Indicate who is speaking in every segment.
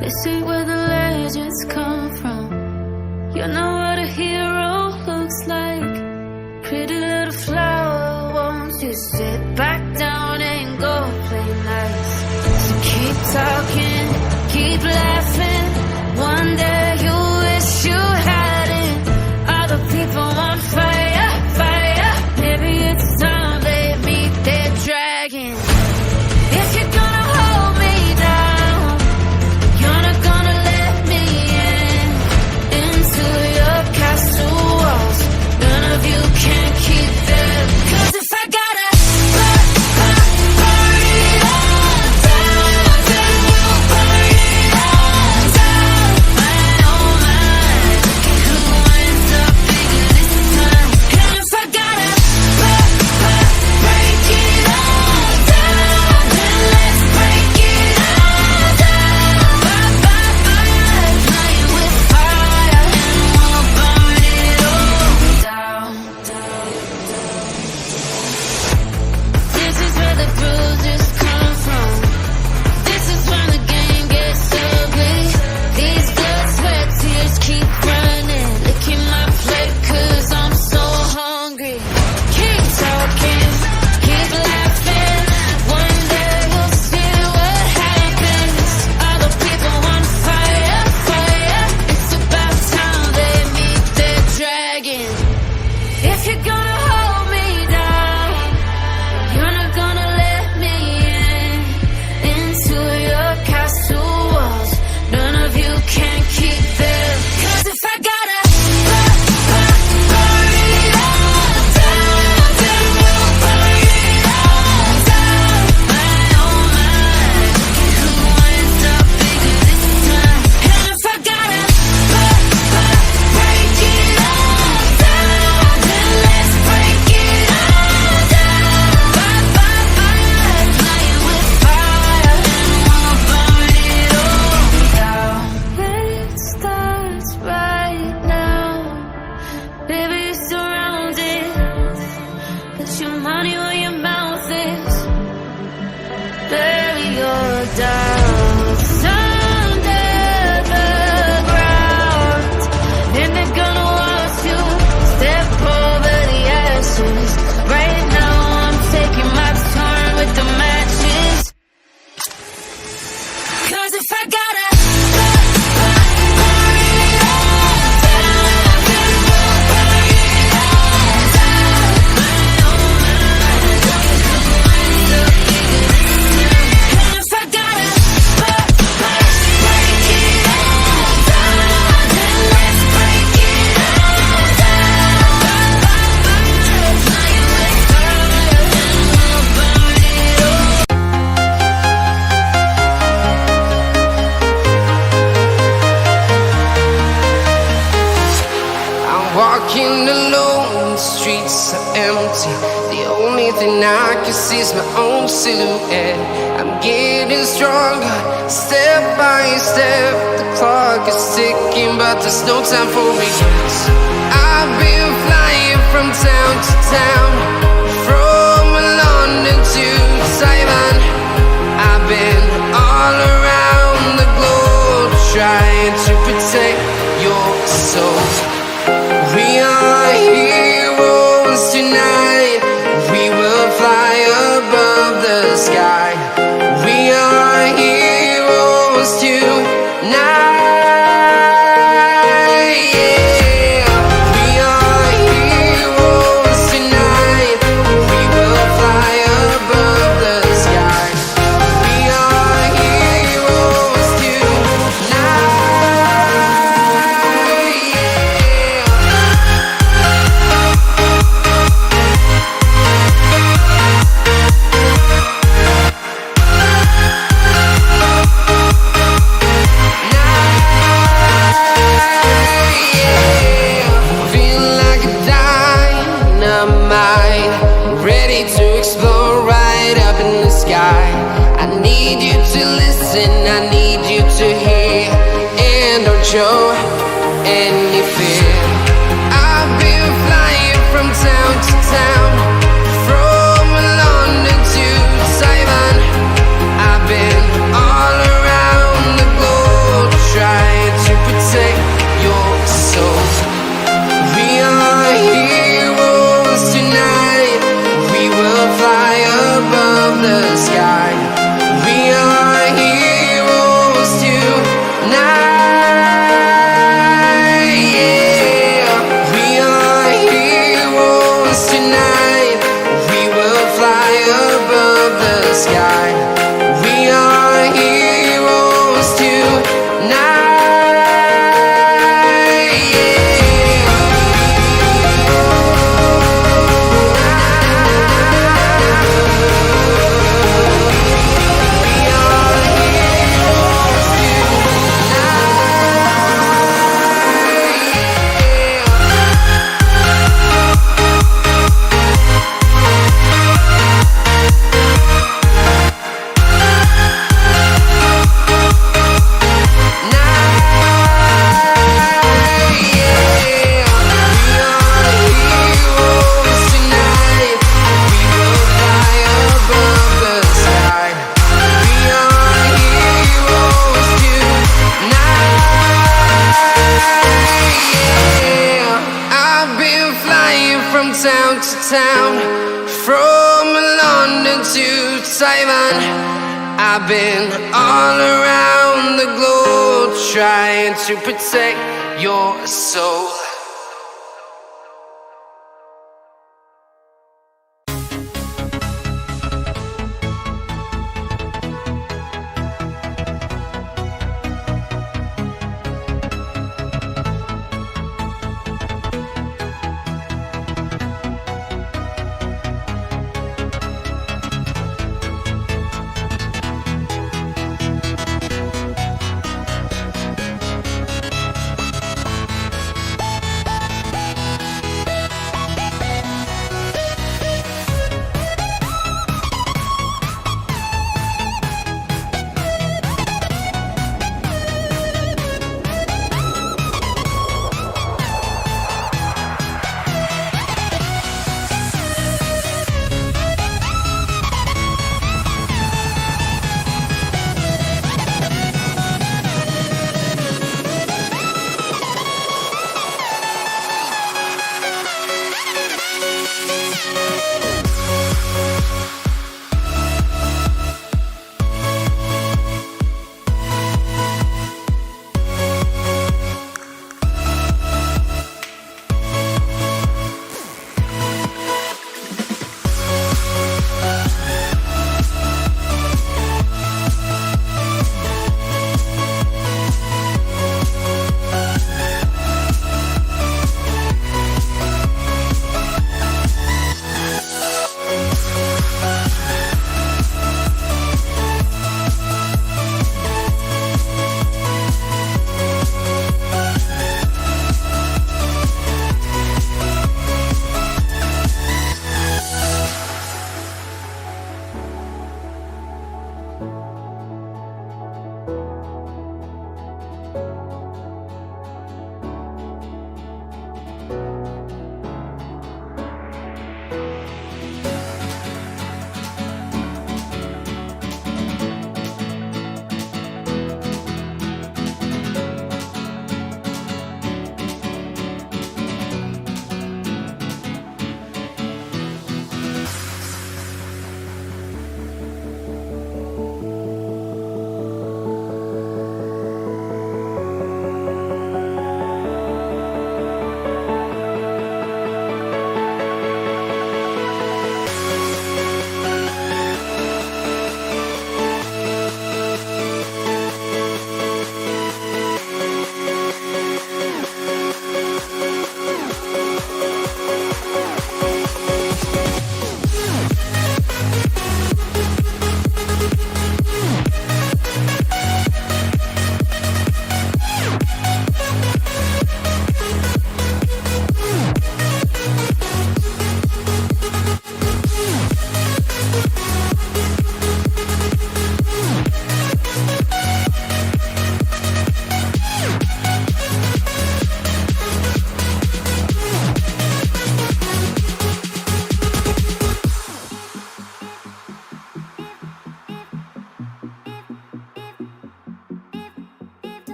Speaker 1: This ain't where the legends come from. You know what a hero looks like. Pretty little flower, won't you sit back down and go play nice? So keep talking, keep laughing. One day you'll wish you had it. All the people on fire, fire. Maybe it's time they meet their dragon. If you're gonna hold me down, you're not gonna let me in into your castle walls. None of you can keep them. 'Cause if I gotta burn it all down, then we'll burn it all down. My oh my, who ends up bigger this time? And if I gotta break it all down, then let's break it all down. Playing with fire, and we'll burn it all down. This is where the bruises come from. This is when the game gets ugly. These blood, sweat, tears keep running. Licking my plate 'cause I'm so hungry. Keep talking, keep laughing. One day we'll see what happens. All the people on fire, fire. It's about time they meet their dragon. If you're gonna hold me down, you're not gonna let me in into your castle walls. None of you can keep them. 'Cause if I gotta burn it all down, then we'll burn it all down. My oh my, who ends up bigger this time? And if I gotta break it all down, then let's break it all down. Playing with fire, and we'll burn it all down. It starts right now. Baby, you're surrounded. Put your money where your mouth is. Bury your doubts under the ground. And they're gonna watch you step over the ashes. Right now I'm taking my turn with the matches. 'Cause if I gotta burn it all down, then we'll burn it all down. My oh my, who ends up bigger this time? And if I gotta break it all down, then let's break it all down. Playing with fire, and we'll burn it all.
Speaker 2: I'm walking alone, the streets are empty. The only thing I can see is my own silhouette. I'm getting stronger, step by step. The clock is ticking, but there's no time for regrets. I've been flying from town to town, from London to Taiwan. I've been all around the globe, trying to protect your soul. We are heroes tonight. We will fly above the sky. We are heroes tonight. Yeah. We are heroes tonight. We will fly above the sky. We are heroes tonight. show any fear. I've been flying from town to town, from London to Taiwan. I've been all around the globe, town, from London to Taiwan. I've been all around the globe trying to protect your soul.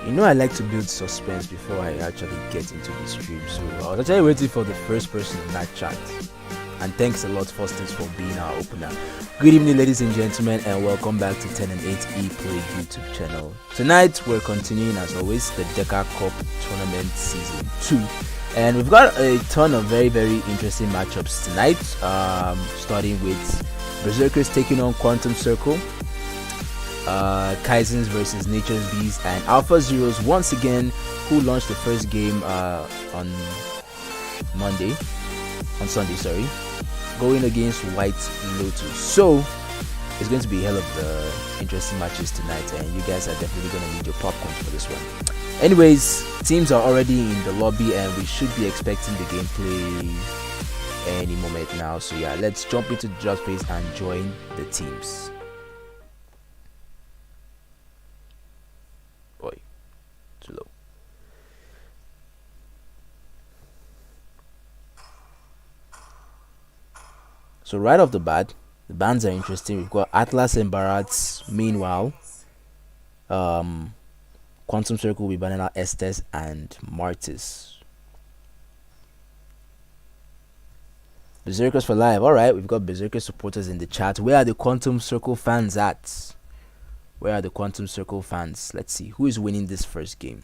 Speaker 3: You know I like to build suspense before I actually get into the stream, so I was actually waiting for the first person in that chat And thanks a lot, Fosters, for being our opener. Good evening, ladies and gentlemen, and welcome back to 10 and 8 ePlay YouTube channel. Tonight, we're continuing, as always, the DECA Cup Tournament Season 2. And we've got a ton of very, very interesting matchups tonight, starting with Berserkers taking on Quantum Circle, Kaizens versus Nature's Bees, and Alpha Zeros once again, who launched the first game on Sunday, sorry, going against White Lotus. So it's going to be a hell of interesting matches tonight, and you guys are definitely going to need your popcorn for this one. Anyways, teams are already in the lobby, and we should be expecting the gameplay any moment now. So yeah, let's jump into the draft phase and join the teams. Boy, too low. So right off the bat, the bands are interesting. We've got Atlas and Barats. Meanwhile, Quantum Circle with Banana Estes and Martis. Berserkers for life. Alright, we've got Berserker supporters in the chat. Where are the Quantum Circle fans at? Where are the Quantum Circle fans? Let's see. Who is winning this first game?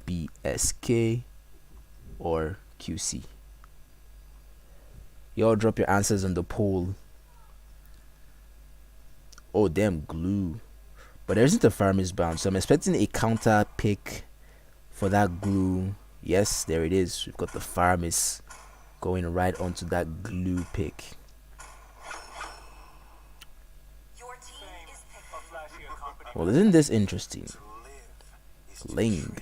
Speaker 3: BSK or QC? Y'all drop your answers on the poll. Oh damn, glue. But there isn't a farmer's bound, so I'm expecting a counter pick for that glue. Yes, there it is. We've got the farmers going right onto that glue pick. Well, isn't this interesting? Ling.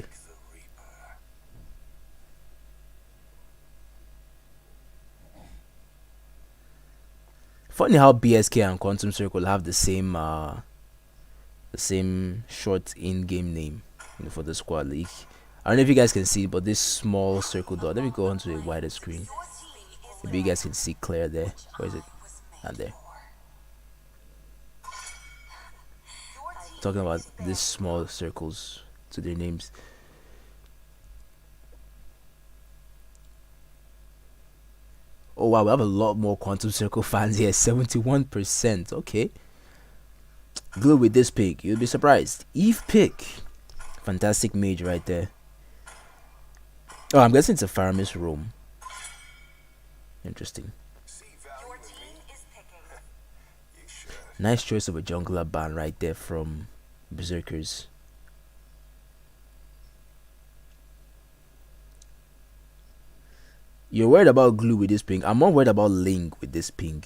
Speaker 3: Funny how BSK and Quantum Circle have the same short in-game name, for the squad league. I don't know if you guys can see, but this small circle dot. Let me go onto a wider screen. Maybe you guys can see clear there. Where is it? And there. Talking about these small circles to their names. Oh wow, we have a lot more Quantum Circle fans here. 71%. Okay. Glue with this pick. You'll be surprised. Eve pick. Fantastic mage right there. Oh, I'm guessing it's a farmer's room. Interesting. Nice choice of a jungler ban right there from Berserkers. You're worried about glue with this ping. I'm more worried about Ling with this ping.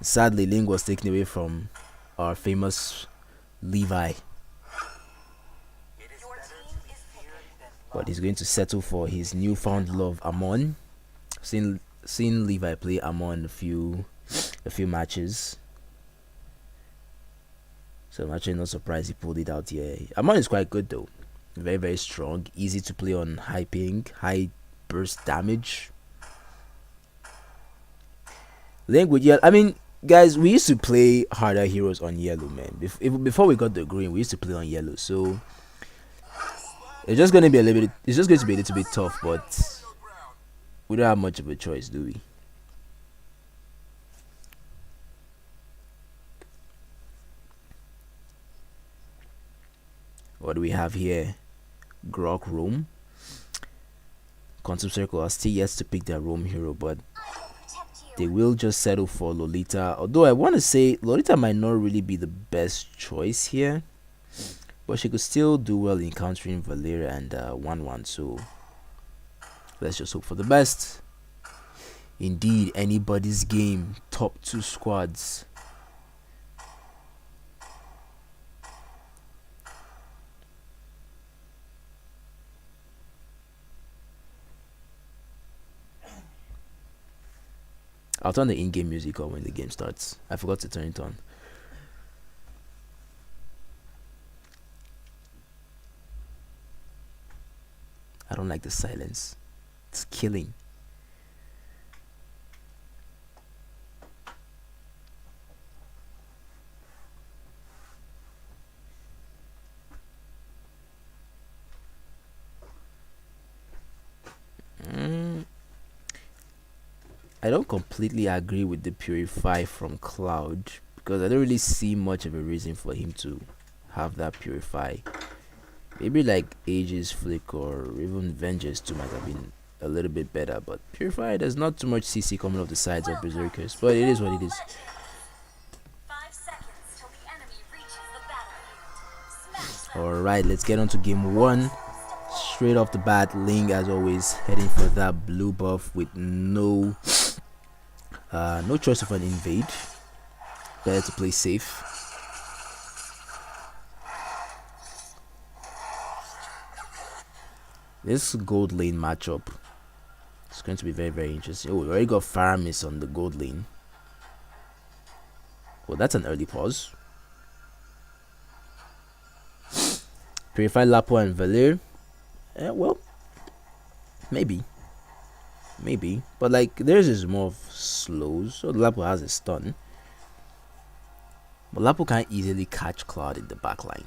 Speaker 3: Sadly, Ling was taken away from our famous Levi. But he's going to settle for his newfound love, Amon. Seen Levi play Amon a few matches. So I'm actually not surprised he pulled it out here. Amon is quite good though. Very, very strong. Easy to play on high ping, high burst damage. Language, yeah. I mean, guys, we used to play harder heroes on yellow, man. Before we got the green, we used to play on yellow. So it's just going to be a little bit. It's just going to be a little bit tough, but we don't have much of a choice, do we? What do we have here? Grok Roam. Quantum Circle are still yet to pick their Roam hero, but they will just settle for Lolita. Although I want to say Lolita might not really be the best choice here, but she could still do well in countering Valeria and 1-1. So let's just hope for the best. Indeed, anybody's game. Top 2 squads. I'll turn the in-game music on when the game starts. I forgot to turn it on. I don't like the silence. It's killing. I don't completely agree with the Purify from Cloud because I don't really see much of a reason for him to have that Purify. Maybe like Aegis Flick or even Vengeance too might have been a little bit better, but Purify, there's not too much CC coming off the sides of Berserkers, but it is what it is.
Speaker 1: 5 seconds till the enemy reaches the battlefield. Smash them.
Speaker 3: Alright, let's get on to game 1. Straight off the bat, Ling as always heading for that blue buff with no choice of an invade. Better to play safe. This gold lane matchup is going to be very, very interesting. Oh, we already got Faramis on the gold lane. Well, that's an early pause. Purify Lapo and Valir. Well, maybe, but like theirs is more of slows, so Lapo has a stun, but Lapo can't easily catch Cloud in the backline.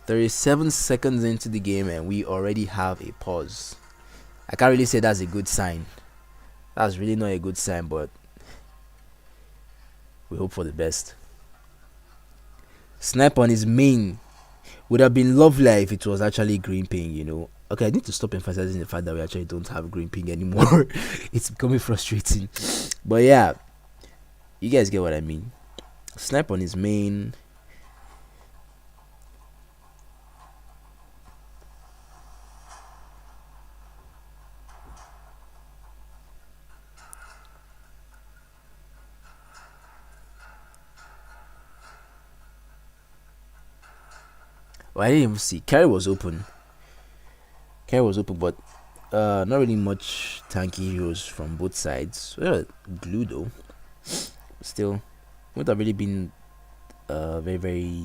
Speaker 3: 37 seconds into the game and we already have a pause. I can't really say that's a good sign. That's really not a good sign, but we hope for the best. Snipe on his main would have been lovely if it was actually green ping, you know. Okay, I need to stop emphasizing the fact that we actually don't have green ping anymore. It's becoming frustrating. But yeah, you guys get what I mean. Snipe on his main. Well, I didn't even see. Carry was open. But not really much tanky heroes from both sides. Well, glue though. Still, would have really been very, very.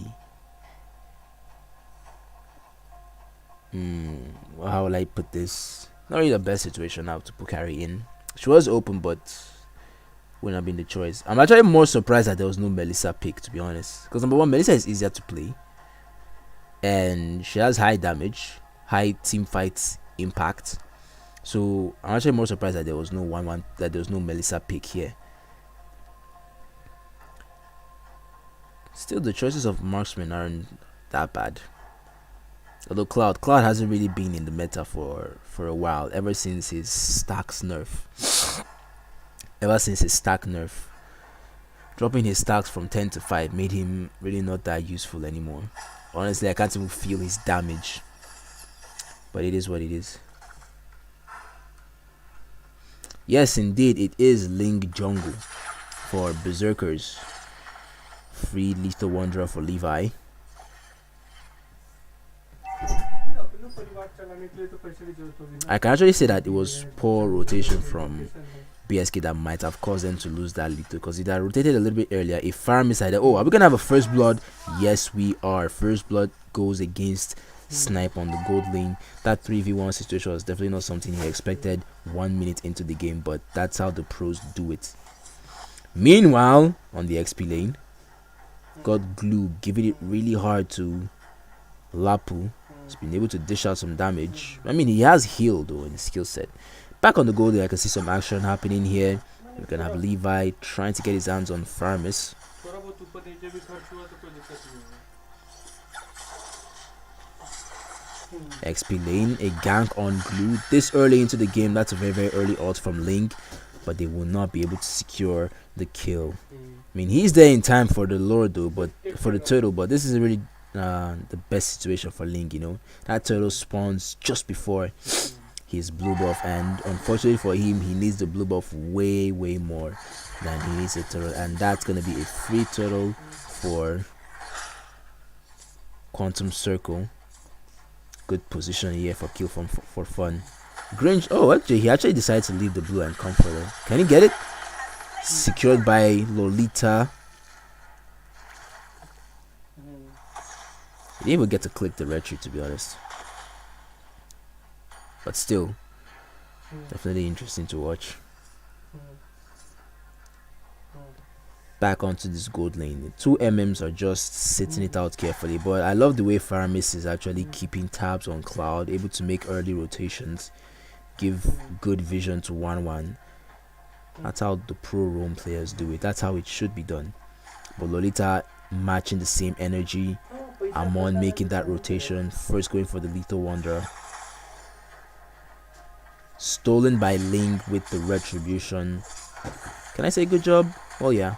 Speaker 3: How will I put this? Not really the best situation now to put carry in. She was open, but wouldn't have been the choice. I'm actually more surprised that there was no Melissa pick, to be honest. Because number one, Melissa is easier to play. And she has high damage, high team fight impact. So I'm actually more surprised that there was no that there was no Melissa pick here. Still, the choices of marksman aren't that bad. Although Cloud hasn't really been in the meta for a while, ever since his stacks nerf. Dropping his stacks from 10 to 5 made him really not that useful anymore. Honestly, I can't even feel his damage. But it is what it is. Yes, indeed, it is Ling Jungle for Berserkers. Free Lethal Wanderer for Levi. I can actually say that it was poor rotation from BSK that might have caused them to lose that little, because it had rotated a little bit earlier. If Farm decided, oh, are we gonna have a first blood? Yes, we are. First blood goes against Snipe on the gold lane. That 3v1 situation was definitely not something he expected 1 minute into the game, but that's how the pros do it. Meanwhile, on the XP lane, got Glue giving it really hard to Lapu. He's been able to dish out some damage. I mean, he has heal though in his skill set. Back on the goal there, I can see some action happening here. We're gonna have Levi trying to get his hands on Faramis. XP lane, a gank on Glue. This early into the game, that's a very, very early ult from Link, but they will not be able to secure the kill. I mean, he's there in time for the lord though, but for the turtle, but this is really the best situation for Link, you know. That turtle spawns just before his blue buff, and unfortunately for him, he needs the blue buff way more than he needs a turtle, and that's gonna be a free turtle for Quantum Circle. Good position here for kill for fun. Grinch, oh, actually he actually decided to leave the blue and come for it. Can he get it? Secured by Lolita. He didn't even get to click the retry, to be honest. But still, definitely interesting to watch. Back onto this gold lane. The two MMs are just sitting it out carefully, but I love the way Faramis is actually keeping tabs on Cloud, able to make early rotations, give good vision to 1-1. That's how the pro roam players do it. That's how it should be done. But Lolita matching the same energy. Amon making that rotation, first going for the Lethal Wanderer. Stolen by Ling with the retribution. Can I say good job? Well, yeah.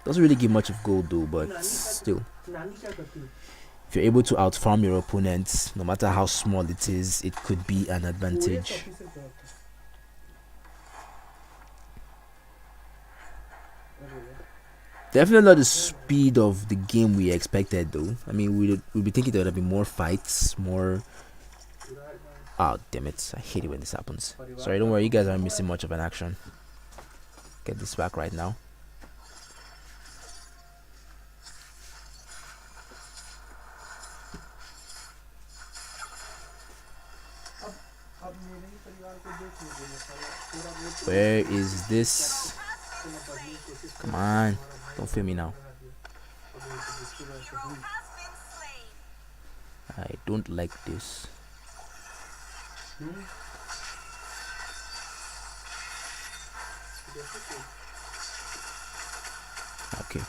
Speaker 3: Doesn't really give much of gold though, but still. If you're able to outfarm your opponents, no matter how small it is, it could be an advantage. Definitely not the speed of the game we expected though. I mean, we'd be thinking there would be more fights, more... Oh, damn it. I hate it when this happens. Sorry, don't worry, you guys aren't missing much of an action. Get this back right now. Where is this? Come on, don't fail me now. I don't like this. Okay.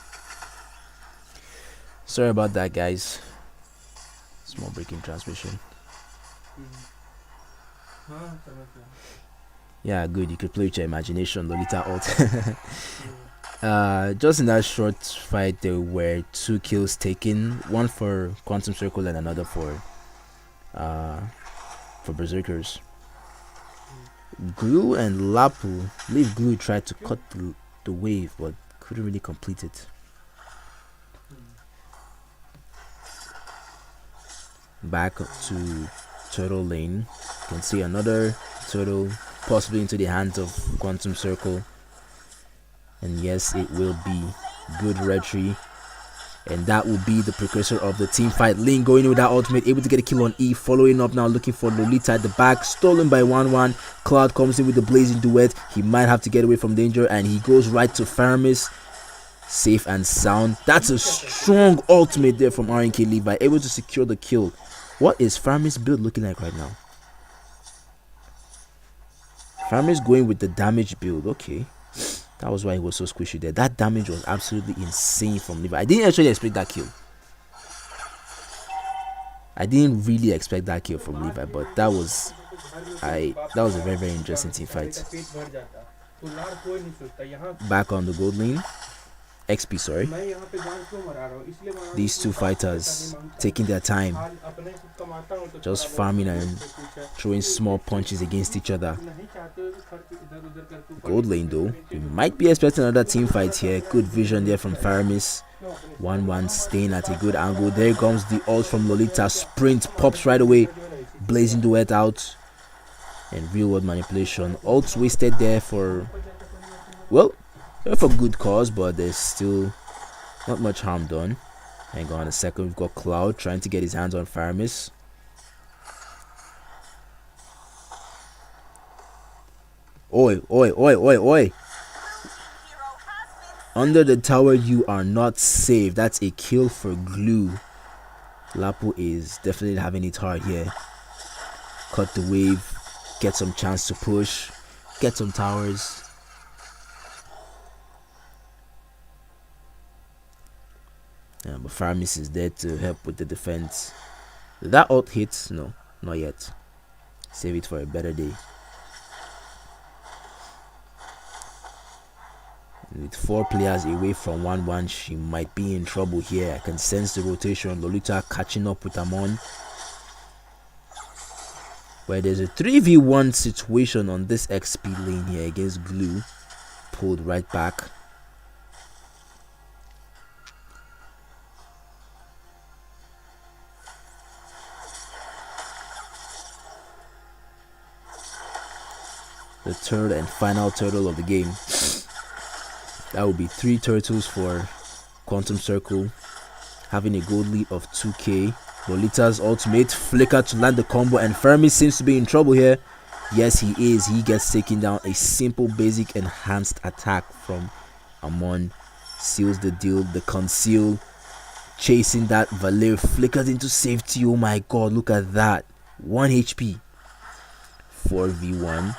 Speaker 3: Sorry about that, guys. Small break in transmission. Yeah, good. You could play with your imagination, Lolita ult. Just in that short fight, there were 2 kills taken, one for Quantum Circle and another for Berserkers. Glue and Lapu, I believe Glue tried to cut the wave, but couldn't really complete it. Back to Turtle lane. You can see another Turtle possibly into the hands of Quantum Circle, and yes, it will be good retry, and that will be the precursor of the team fight. Ling going in with that ultimate, able to get a kill on E, following up now, looking for Lolita at the back, stolen by 1-1. Cloud comes in with the blazing duet. He might have to get away from danger, and he goes right to Faramis, safe and sound. That's a strong ultimate there from RNK Levi, able to secure the kill. What is Faramis' build looking like right now? Faramis going with the damage build. Okay, that was why he was so squishy there. That damage was absolutely insane from Levi. I didn't actually expect that kill. I didn't really expect that kill from Levi, but that was a very, very interesting team fight. Back on the gold lane. XP, sorry. These two fighters taking their time, just farming and throwing small punches against each other. Gold lane though, we might be expecting another team fight here. Good vision there from Faramis. 1-1 staying at a good angle. There comes the ult from Lolita. Sprint pops right away. Blazing duet out. And real world manipulation. Ults wasted there for, well, for good cause, but there's still not much harm done. Hang on a second, we've got Cloud trying to get his hands on Faramis. Oi, oi, oi, oi, oi. Under the tower, you are not safe. That's a kill for Glue. Lapu is definitely having it hard here. Cut the wave, get some chance to push, get some towers. Yeah, but Faramis is there to help with the defense. Did that ult hit? No, not yet. Save it for a better day. With 4 players away from 1-1, she might be in trouble here. I can sense the rotation. Lolita catching up with Amon. Where there's a 3v1 situation on this XP lane here against Glue. Pulled right back. The third and final turtle of the game. That will be 3 turtles for Quantum Circle. having a gold lead of 2k. Lolita's ultimate flicker to land the combo, and Fermi seems to be in trouble here. Yes, he is. He gets taken down. A simple basic enhanced attack from Amon seals the deal. The conceal chasing that Valer flickers into safety. Oh my god, look at that. 1 HP. 4v1.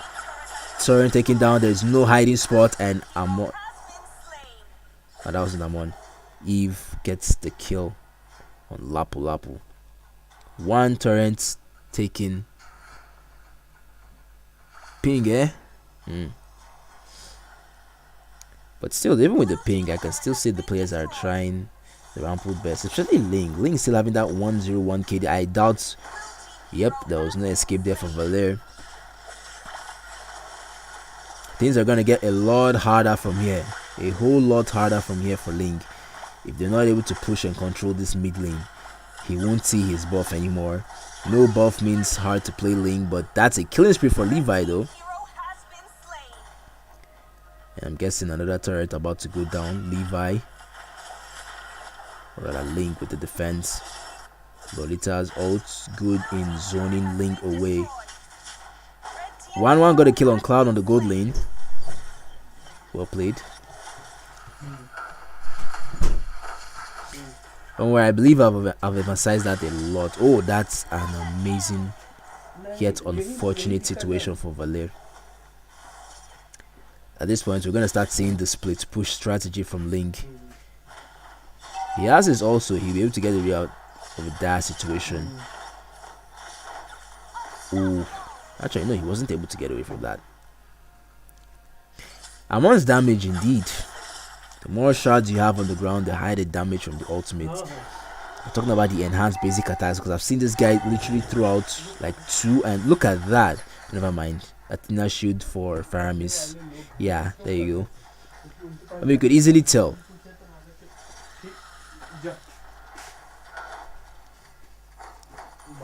Speaker 3: Turret taken down. There's no hiding spot, and Amon, that wasn't Amon. Eve gets the kill on Lapu Lapu. 1 turret taken. Ping, eh? But still, even with the ping, I can still see the players are trying their absolute best, especially Ling. Ling still having that 101 KD. I doubt. Yep, there was no escape there for Valer. Things are gonna get a lot harder from here. A whole lot harder from here for Ling. If they're not able to push and control this mid lane, he won't see his buff anymore. No buff means hard to play Ling, but that's a killing spree for Levi though. And I'm guessing another turret about to go down. Levi, or rather Ling with the defense. Lolita's ult good in zoning Ling away. 1-1 got a kill on Cloud on the gold lane. Well played. Don't worry, I believe I've emphasized that a lot. Oh, that's an amazing yet unfortunate situation for Valer. At this point, we're going to start seeing the split push strategy from Ling. He has his also. He'll be able to get a way out of a dire situation. Ooh. Actually, no, he wasn't able to get away from that. Amon's damage indeed. The more shards you have on the ground, the higher the damage from the ultimate. I'm talking about the enhanced basic attacks because I've seen this guy literally throw out like 2, and look at that. Never mind. Athena shield for Faramis. Yeah, there you go. I mean, you could easily tell.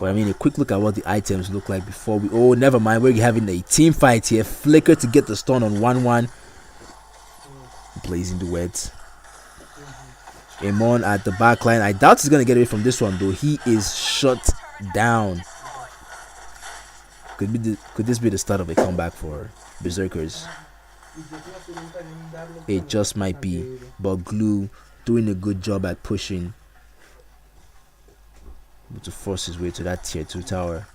Speaker 3: But I mean, a quick look at what the items look like before we... Oh, never mind. We're having a team fight here. Flicker to get the stun on 1-1. Blazing the wet. Amon at the back line. I doubt he's going to get away from this one, though. He is shut down. Could this be the start of a comeback for Berserkers? It just might be. But Glue doing a good job at pushing. Able to force his way to that tier 2 tower.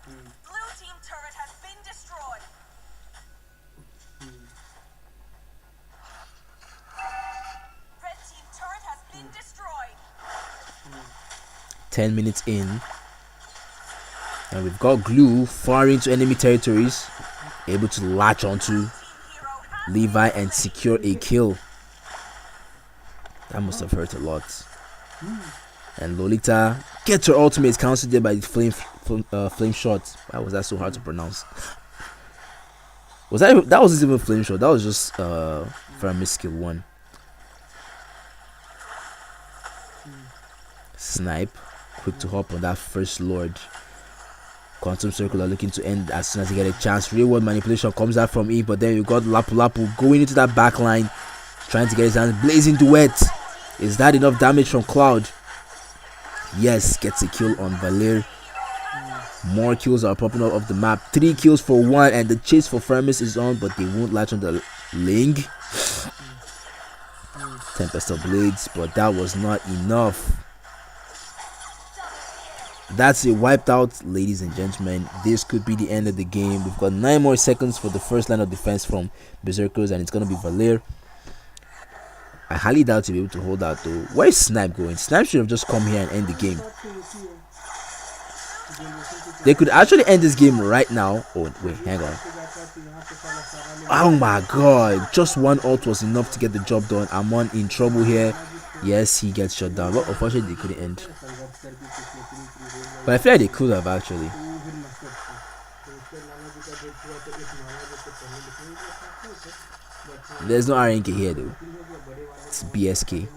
Speaker 4: Blue team turret has been destroyed. Red team turret has been destroyed.
Speaker 3: 10 minutes in. And we've got Glue far into enemy territories. Able to latch onto Levi and secure a kill. That must have hurt a lot. And Lolita gets her ultimate countered there by the flame shot. Why was that so hard to pronounce? That wasn't even flame shot. That was just Faramis skill 1. Snipe, quick to hop on that first lord. Quantum Circle are looking to end as soon as they get a chance. Real world manipulation comes out from Eve, but then you got Lapu Lapu going into that back line, trying to get his hands. Blazing duet. Is that enough damage from Cloud? Yes, gets a kill on Valer. More kills are popping up off the map. 3 kills for 1, and the chase for Faramis is on, but they won't latch on the Ling. Tempest of Blades, but that was not enough. That's it, wiped out, ladies and gentlemen. This could be the end of the game. We've got 9 more seconds for the first line of defense from Berserkers, and it's going to be Valer. I highly doubt he'll be able to hold out though. Where is Snipe going? Snipe should have just come here and end the game. They could actually end this game right now. Oh wait, hang on. Oh my god. Just 1 ult was enough to get the job done. Amon in trouble here. Yes, he gets shut down. But unfortunately they couldn't end. But I feel like they could have actually. There's no RNK here though. It's BSK.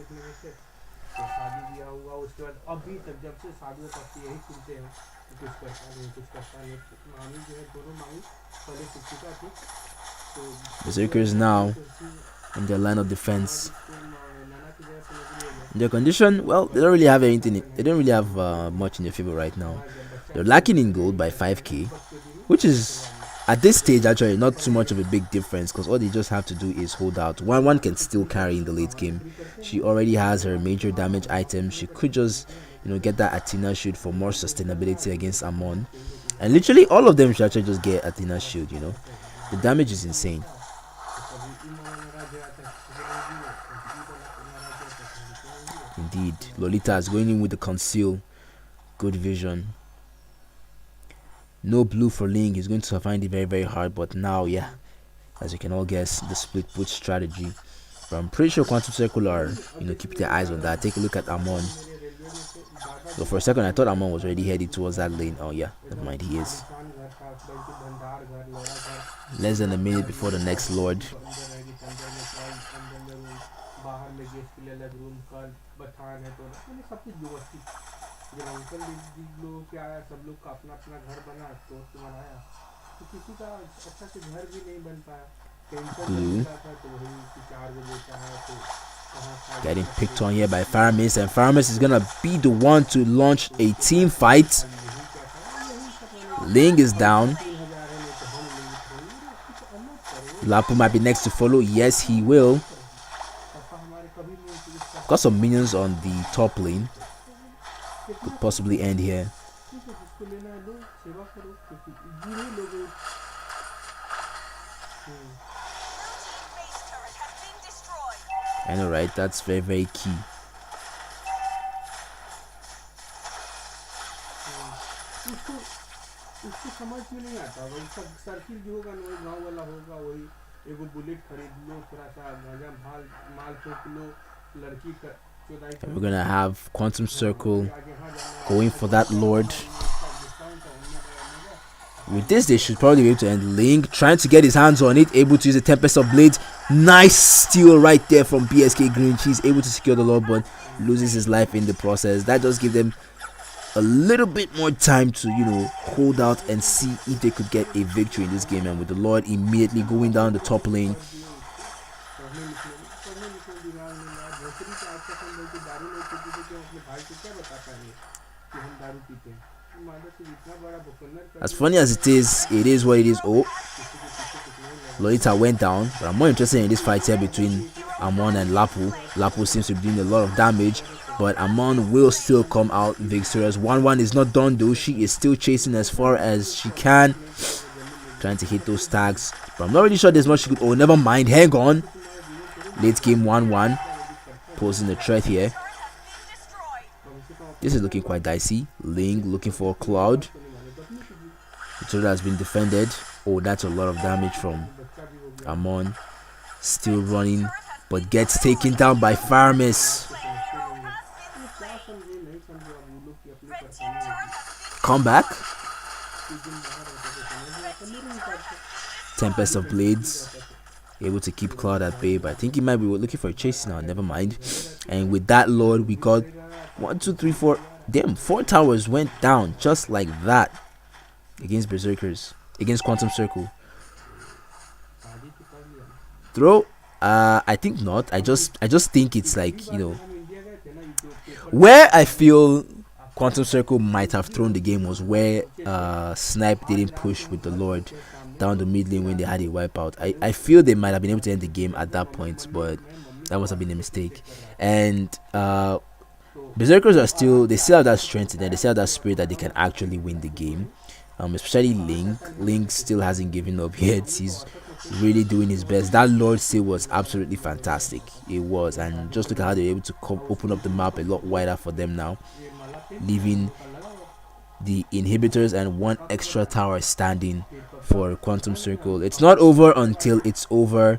Speaker 3: Berserkers now in their line of defense. In their condition, well, they don't really have anything. They don't really have much in their favor right now. They're lacking in gold by 5k, which is at this stage actually not too much of a big difference, because all they just have to do is hold out. One can still carry in the late game. She already has her major damage item. She could just, get that Athena shield for more sustainability against Amon. And literally all of them should actually just get Athena shield. The damage is insane. Indeed, Lolita is going in with the conceal. Good vision. No blue for Ling. He's going to find it very, very hard. But now, yeah, as you can all guess, the split push strategy. But I'm pretty sure Quantum Circle are, keep their eyes on that. Take a look at Amon. So for a second, I thought Amon was already headed towards that lane. Oh yeah, never mind, he is. Less than a minute before the next Lord. Blue getting picked on here by Faramis, and Faramis is gonna be the one to launch a team fight. Ling is down. Lapu might be next to follow. Yes, he will. Got some minions on the top lane. Could possibly end here. I know, right? That's very, very key. And we're gonna have Quantum Circle going for that Lord. With this, they should probably be able to end. Ling trying to get his hands on it, able to use the Tempest of Blades. Nice steal right there from BSK Green. She's able to secure the Lord, but loses his life in the process. That does give them a little bit more time to, hold out and see if they could get a victory in this game. And with the Lord immediately going down the top lane, as funny as it is what it is. Oh, Lolita went down, but I'm more interested in this fight here between Amon and Lapu. Lapu seems to be doing a lot of damage, but Amon will still come out victorious. 1-1 is not done though. She is still chasing as far as she can, trying to hit those tags, but I'm not really sure there's much she could. Oh, never mind, hang on. Late game 1-1, posing the threat here. This is looking quite dicey. Ling looking for a Cloud. The turret has been defended. Oh, that's a lot of damage from Amon. Still running, but gets taken down by Faramis. Come back. Tempest of Blades. Able to keep Cloud at bay, but I think he might be looking for a chase now. Never mind. And with that Lord, we got 1, 2, 3, 4. Damn, 4 towers went down just like that against Berserkers, against Quantum Circle. Throw? I think not. I just think it's like, where I feel Quantum Circle might have thrown the game was where Snipe didn't push with the Lord down the mid lane when they had a wipeout. I feel they might have been able to end the game at that point, but that must have been a mistake. And Berserkers are still have that strength in them. They still have that spirit that they can actually win the game. Especially Ling. Ling still hasn't given up yet. He's really doing his best. That Lord sale was absolutely fantastic. It was, and just look at how they're able to open up the map a lot wider for them now, leaving the inhibitors and 1 extra tower standing for Quantum Circle. It's not over until it's over.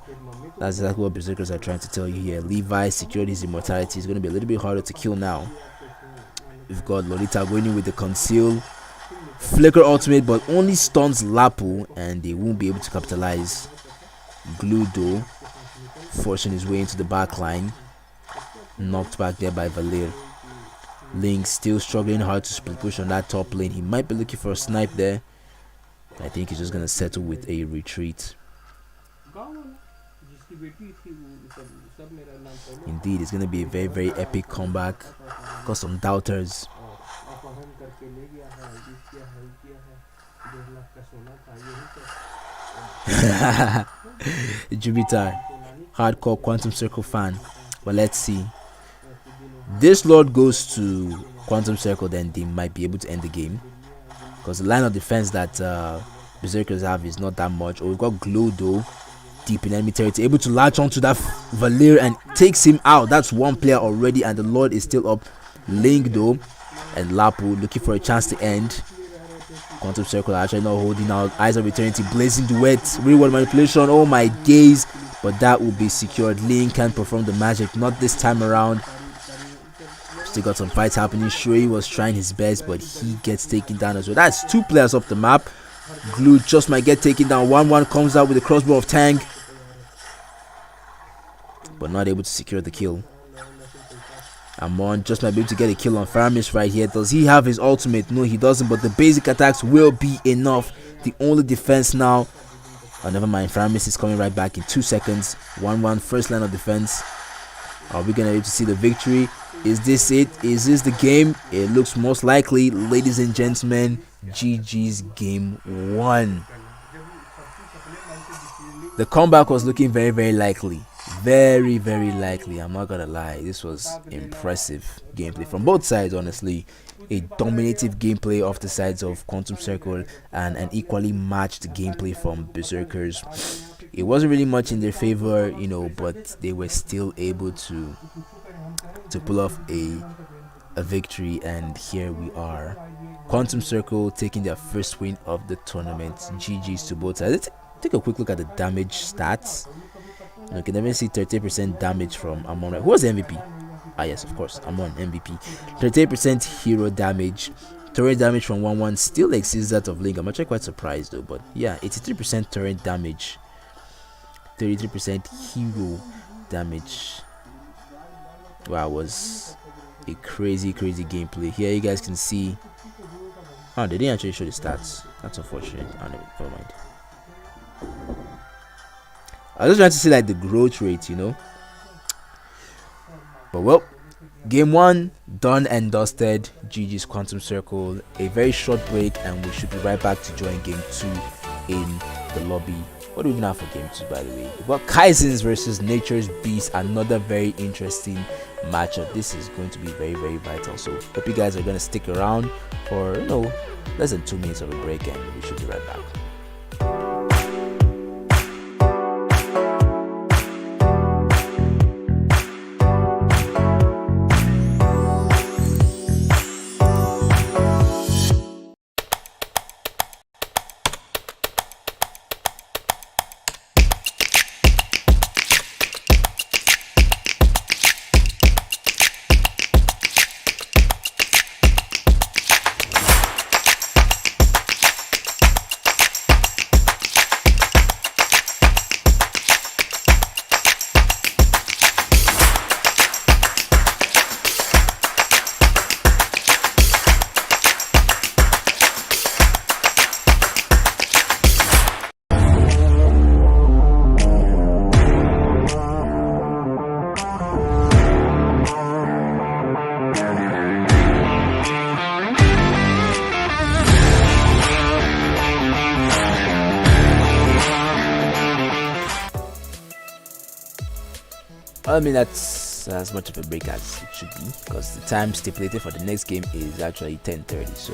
Speaker 3: That's exactly what Berserkers are trying to tell you here. Levi secured his immortality. It's going to be a little bit harder to kill now. We've got Lolita going in with the conceal. Flicker ultimate, but only stuns Lapu, and they won't be able to capitalize. Gludo forcing his way into the back line. Knocked back there by Valir. Ling still struggling hard to split push on that top lane. He might be looking for a snipe there. I think he's just going to settle with a retreat. Indeed, it's gonna be a very, very epic comeback. Got some doubters. Jupiter, hardcore Quantum Circle fan. But let's see. This Lord goes to Quantum Circle, then they might be able to end the game. Because the line of defense that Berserkers have is not that much. Oh, we've got Glow though, deep in enemy territory, able to latch onto that Valir and takes him out. That's one player already, and the Lord is still up. Link though, and Lapu looking for a chance to end. Quantum Circle actually not holding out. Eyes of Eternity, Blazing Duet, Reward Manipulation. Oh my days! But that will be secured. Link can perform the magic, not this time around. Still got some fights happening. Shui was trying his best, but he gets taken down as well. That's two players off the map. Glue just might get taken down. 1-1 comes out with a crossbow of Tang, but not able to secure the kill. Amon just might be able to get a kill on Faramis right here. Does he have his ultimate? No, he doesn't, but the basic attacks will be enough. The only defense now. Oh, never mind. Faramis is coming right back in 2 seconds. 1-1, first line of defense. Are we going to be able to see the victory? Is this it? Is this the game? It looks most likely. Ladies and gentlemen, GG's game 1. The comeback was looking very, very likely. Very, very likely. I'm not gonna lie. This was impressive gameplay from both sides, honestly. A dominative gameplay off the sides of Quantum Circle and an equally matched gameplay from Berserkers. It wasn't really much in their favor, you know, but they were still able to pull off a victory, and here we are. Quantum Circle taking their first win of the tournament. GG's to both sides. Let's take a quick look at the damage stats. You can even see 38% damage from Amon. Who was the MVP? Ah yes, of course, Amon MVP. 38% hero damage. Turret damage from 1-1 still exceeds that of Link. I'm actually quite surprised though, but yeah, 83% turret damage, 33% hero damage. Wow, was a crazy gameplay. Here you guys can see. Oh, they didn't actually show the stats. That's unfortunate. Oh, never mind. I was just trying to see like the growth rate, you know. But well, game 1 done and dusted. GG's Quantum Circle. A very short break, and we should be right back to join game 2 in the lobby. What do we even have for game 2, by the way? We've got Kaizens versus Nature's Beast. Another very interesting matchup. This is going to be very, very vital. So hope you guys are going to stick around for, you know, less than 2 minutes of a break, and we should be right back. I mean, that's as much of a break as it should be, because the time stipulated for the next game is actually 10:30, so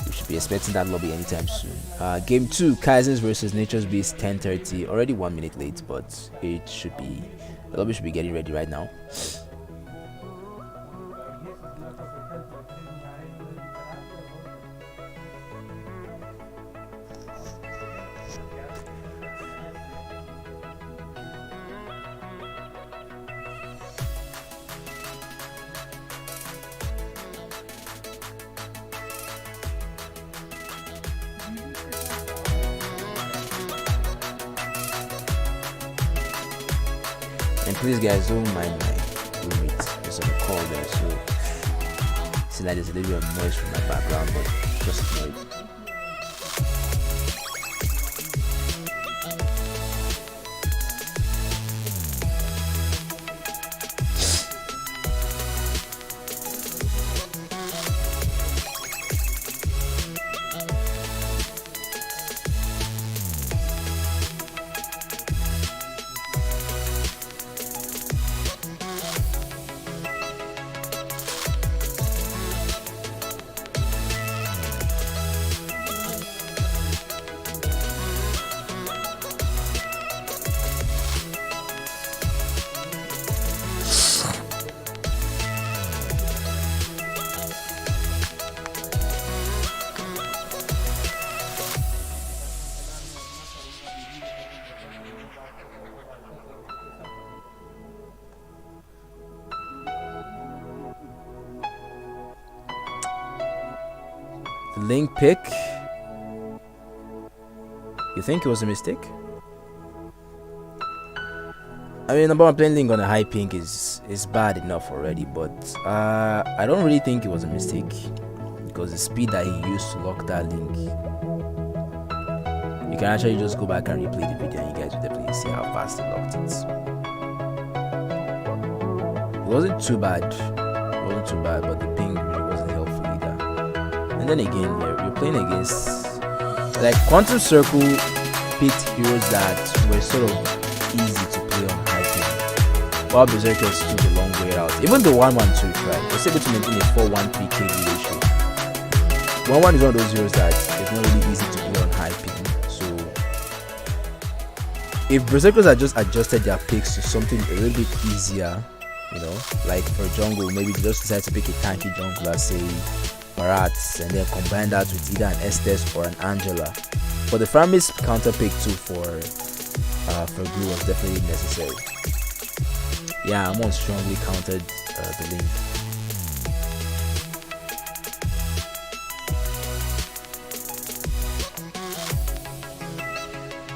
Speaker 3: we should be expecting that lobby anytime soon. Game 2, Kaizens versus Nature's Beast, 10:30. Already 1 minute late, but it should be, the lobby should be getting ready right now. And please guys, don't mind my roommate, there's a call there, so see like there's a little bit of noise from my background, but just ignore it. Link pick. You think it was a mistake? I mean, number one, playing Link on a high pink is bad enough already, but I don't really think it was a mistake because the speed that he used to lock that Link. You can actually just go back and replay the video and you guys will definitely see how fast he locked it. It wasn't too bad. But the ping really wasn't helpful either. And then again, you're playing against like Quantum Circle picked heroes that were sort of easy to play on high ping, while Berserkers took a long way out. Even the 1-1-2 tried was able to maintain a 4-1-3 KD ratio. 1-1 is one of those heroes that is not really easy to play on high ping. So if Berserkers had just adjusted their picks to something a little bit easier, you know, like for jungle, maybe they just decide to pick a tanky jungler, say Barats, and then combine that with either an Estes or an Angela. But the Framis counter pick too for Glue was definitely necessary. Yeah, Amon strongly countered the Link.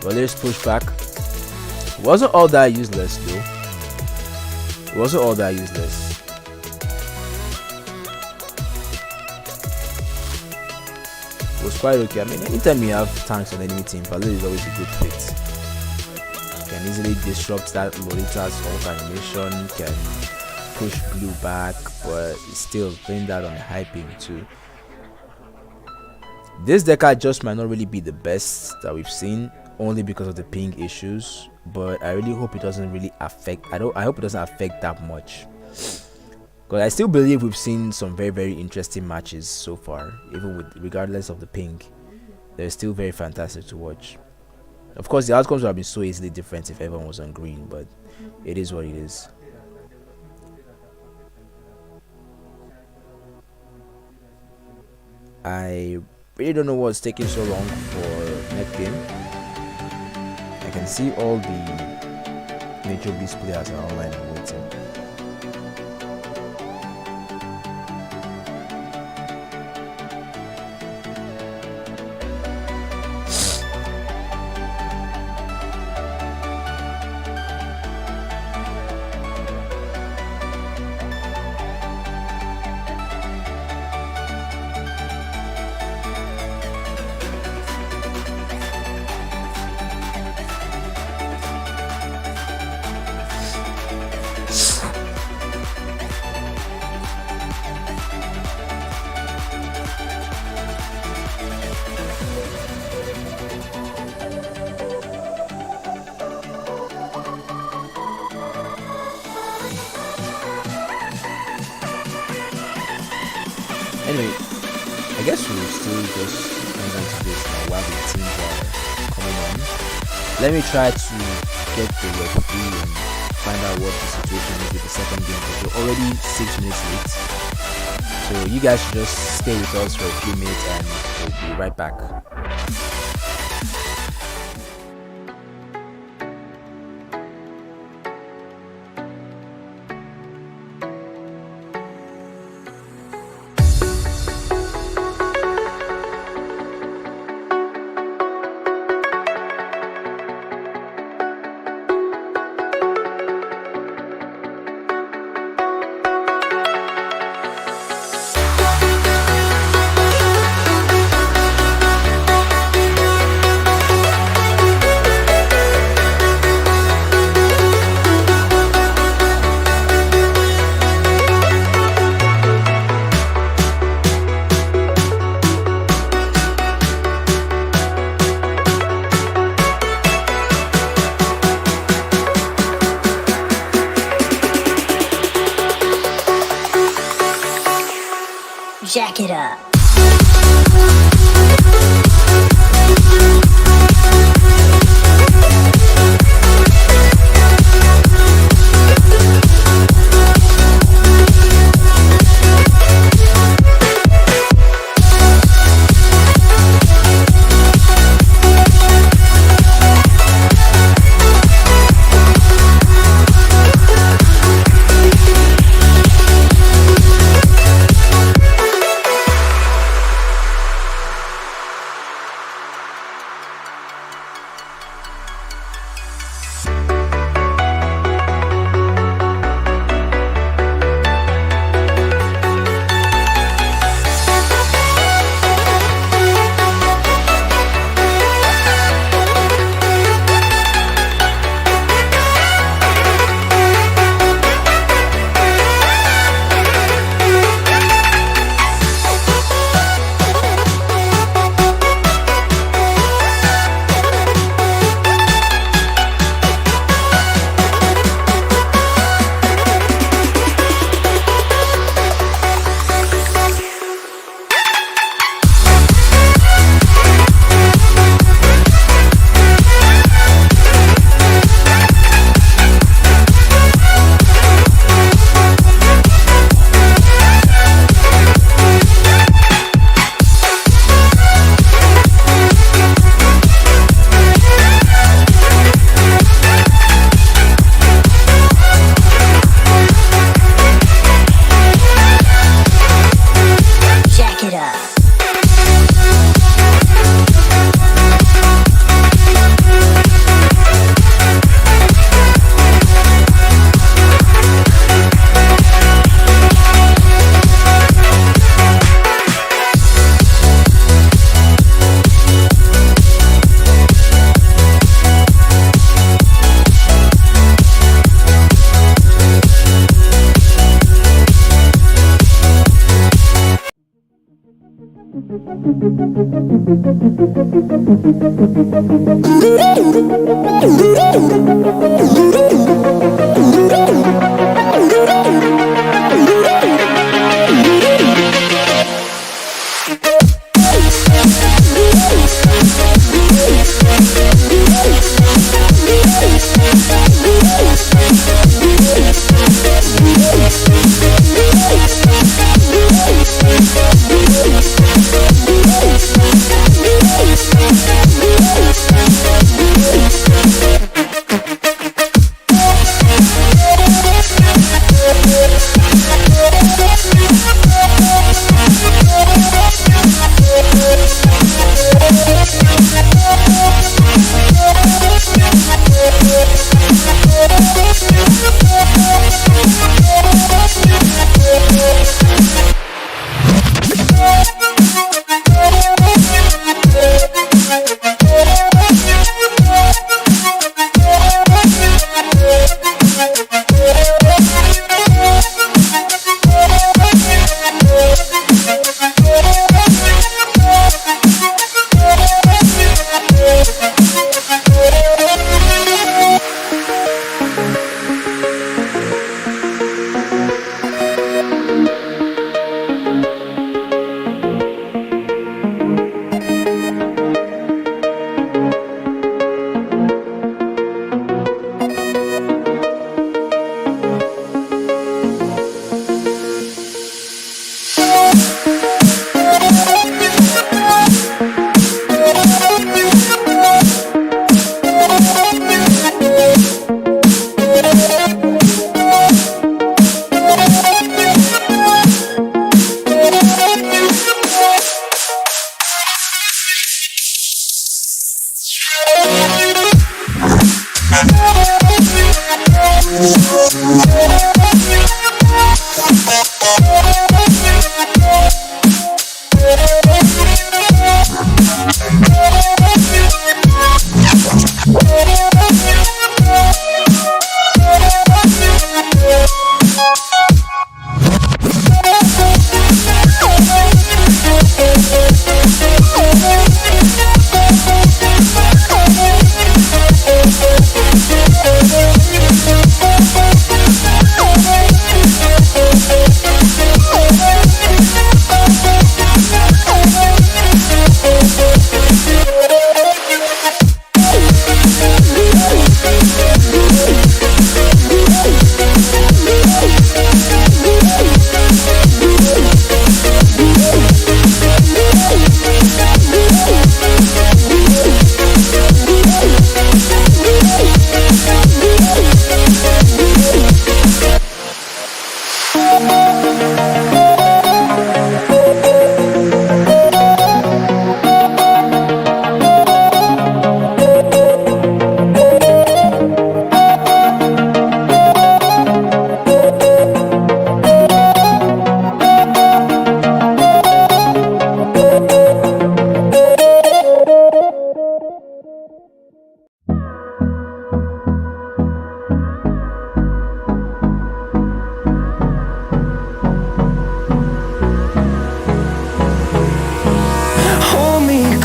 Speaker 3: Vale's pushback wasn't all that useless though. It wasn't all that useless. It was quite okay. I mean, anytime you have tanks on enemy team, Vale is always a good fit. You can easily disrupt that Lolita's ult animation, can push Blue back, but still playing that on a high ping too. This deca just might not really be the best that we've seen, only because of the ping issues, but I really hope it doesn't really affect. I hope it doesn't affect that much, because I still believe we've seen some very, very interesting matches so far. Even with regardless of the ping, they're still very fantastic to watch. Of course, the outcomes would have been so easily different if everyone was on green, but it is what it is. I really don't know what's taking so long for Neckpin. I can see all the Nature Beast players are online and waiting. Anyway, I guess we'll still just hang on to this now while the teams are coming on. Let me try to get the referee and find out what the situation is with the second game, because we're already 6 minutes late. So you guys should just stay with us for a few minutes and we'll be right back.
Speaker 5: Jack it up.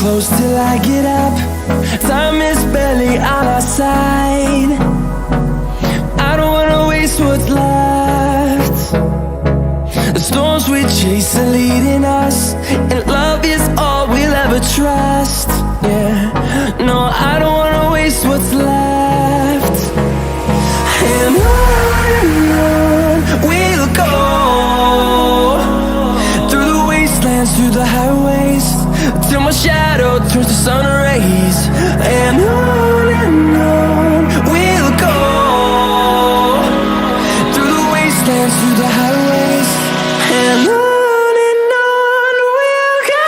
Speaker 6: close till I get up. Time is barely on our side. I don't wanna waste what's left. The storms we chase are leading us, and love is all we'll ever trust. Yeah, no, I don't wanna waste what's left. And on we'll go, through the wastelands, through the highways, till my shadow turns to sun rays. And on we'll go, through the wastelands, through the highways, and on we'll go.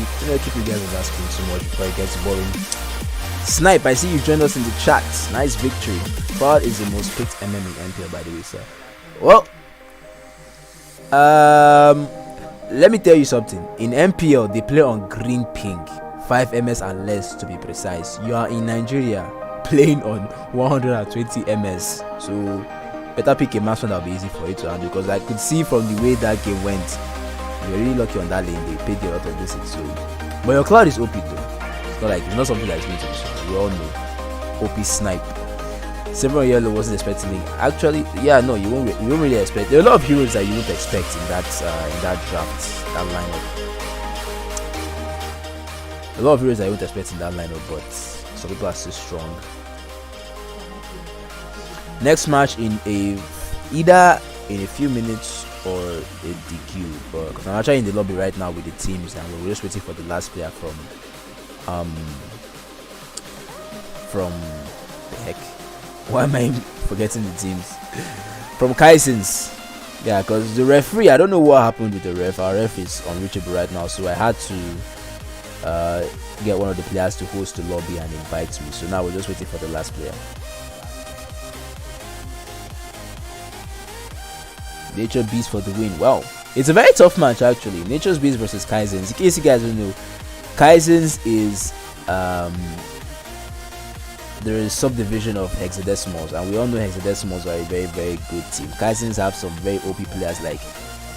Speaker 3: keep you guys on that screen so much before it gets boring. Snipe, I see you joined us in the chat. Nice victory. Cloud is the most picked MM in NPL, by the way, sir. Well, let me tell you something. In MPL, they play on green ping, 5 ms and less to be precise. You are in Nigeria playing on 120 ms, so better pick a match one that will be easy for you to handle, because I could see from the way that game went, you're really lucky on that lane. They paid you a lot of this, so but your cloud is OP though. It's not something that's going to be shown. We all know OP snipe. Several Yellow wasn't expecting it. Actually, yeah, no, you won't really expect. There are a lot of heroes that you won't expect in that draft, that lineup. A lot of heroes that you won't expect in that lineup, but some people are still strong. Next match either in a few minutes or a DQ, because I'm actually in the lobby right now with the teams, and we're just waiting for the last player from the heck. Why am I forgetting the teams? From Kaizens. Yeah, because the referee, I don't know what happened with the ref. Our ref is unreachable right now, so I had to get one of the players to host the lobby and invite me. So now we're just waiting for the last player. Nature Beast for the win. Wow, it's a very tough match actually. Nature's Beast versus Kaizens. In case you guys don't know, Kaizens is there is subdivision of hexadecimals, and we all know hexadecimals are a very, very good team. Kaizens have some very OP players like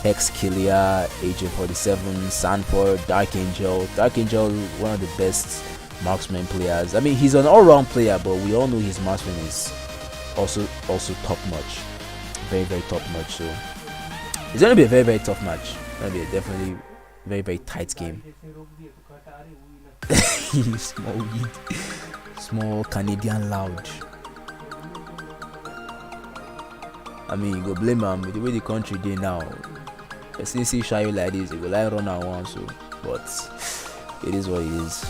Speaker 3: Hex Killia, Agent 47, Sanford, Dark Angel, one of the best marksman players. I mean, he's an all-round player, but we all know his marksman is also top notch, very, very top notch. So it's going to be a very, very tough match. It's going to be a definitely very, very tight game. Small weed. Small Canadian loud. I mean, you go blame him with the way the country did now. I see shy like this, it will like run and one, so but it is what it is.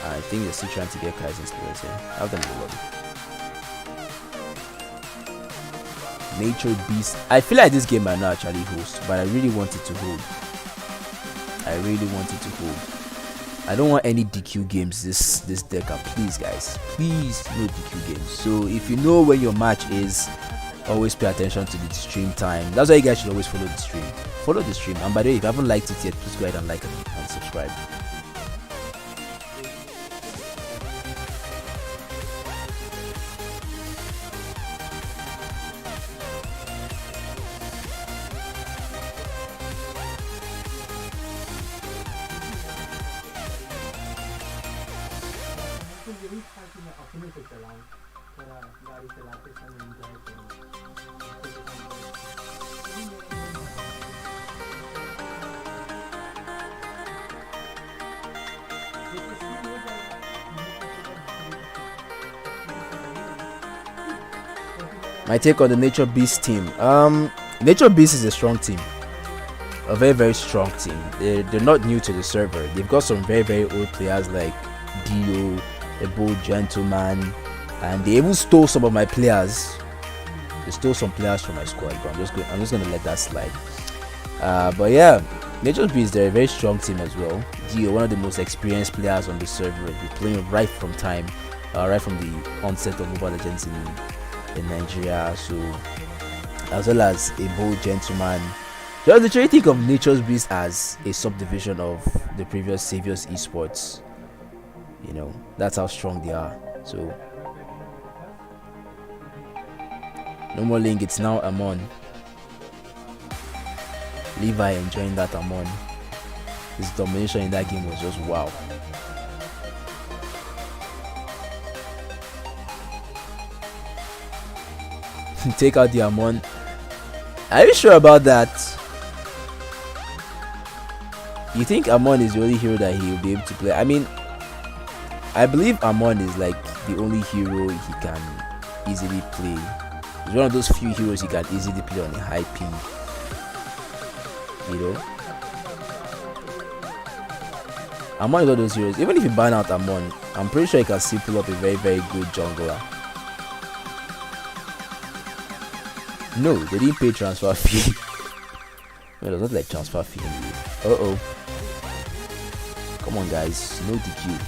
Speaker 3: I think they're still trying to get Kaizens players here. Have them in the lobby. Nature Beast. I feel like this game might not actually host, but I really want it to hold. I don't want any DQ games this DECA. Please, guys. Please, no DQ games. So if you know when your match is, always pay attention to the stream time. That's why you guys should always follow the stream. Follow the stream. And by the way, if you haven't liked it yet, please go ahead and like it and subscribe. My take on the Nature Beast team. Nature Beast is a strong team, a very, very strong team. They're not new to the server. They've got some very, very old players like Dio, a bold gentleman, and they even stole some of my players. They stole some players from my squad, but I'm just gonna let that slide. But yeah, Nature Beast, they're a very strong team as well. Dio, one of the most experienced players on the server, been playing right from the onset of Mobile Legends in Nigeria. So, as well as a bold gentleman. Just literally think of Nature's Beast as a subdivision of the previous Saviors Esports. You know, that's how strong they are. So, no more Link, it's now Amon. Levi enjoying that Amon. His domination in that game was just wow. Take out the Amon. Are you sure about that? You think Amon is the only hero that he will be able to play? I mean, I believe Amon is like the only hero he can easily play. He's one of those few heroes he can easily play on a high ping. You know? Amon is all those heroes. Even if you ban out Amon, I'm pretty sure you can still pull up a very, very good jungler. No, they didn't pay transfer fee. Well, it was not like transfer fee anyway. Uh-oh. Come on, guys. No DQ.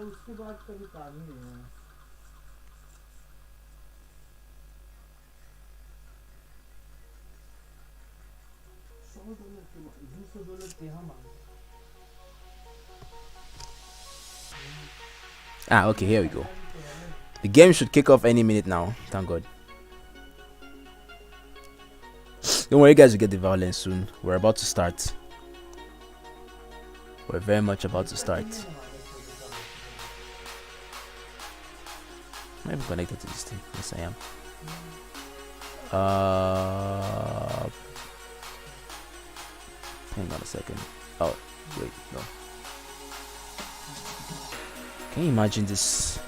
Speaker 7: उसके बाद कभी काम ही नहीं है
Speaker 3: Ah, okay, here we go. The game should kick off any minute now. Thank God. Don't worry, guys, we get the violence soon. We're about to start. We're very much about to start. Am I even connected to this thing? Yes, I am. Hang on a second. Oh, wait, no. Can you imagine this?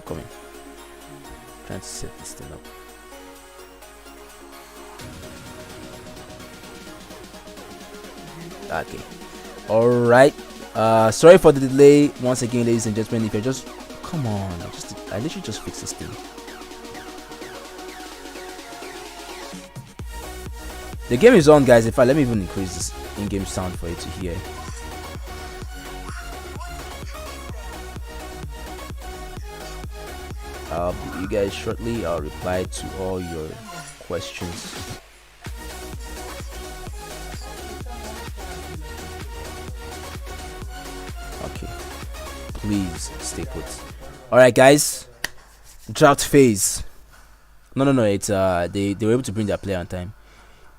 Speaker 3: Come in. Trying to set this thing up. Okay. Alright. Sorry for the delay once again, ladies and gentlemen. If you're just come on, I literally just fixed this thing. The game is on, guys. In fact, let me even increase this in-game sound for you to hear. I'll be you guys shortly. I'll reply to all your questions. Okay, please stay put. All right, guys. Draft phase. No. It's they were able to bring their player on time.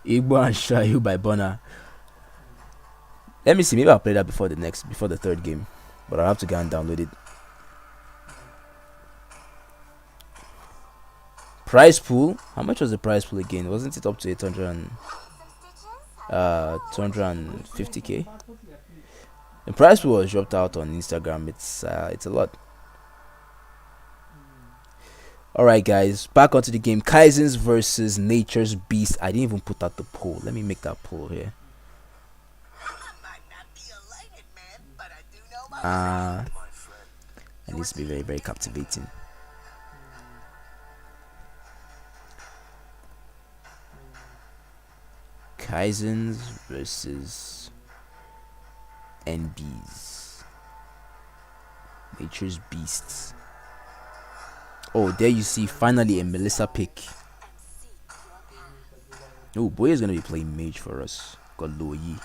Speaker 3: Igbo and Shayu by Bonner. Let me see. Maybe I'll play that before the third game, but I'll have to go and download it. Prize pool. How much was the prize pool again? Wasn't it up to 250k? The prize pool was dropped out on Instagram. It's a lot. Alright, guys, back onto the game. Kaizens versus Nature's Beast. I didn't even put out the poll. Let me make that poll here. And this will be very, very captivating. Kaizens versus NBs. Nature's Beasts. Oh, there you see finally a Melissa pick. Oh, boy is gonna be playing mage for us. Got Lo Yi.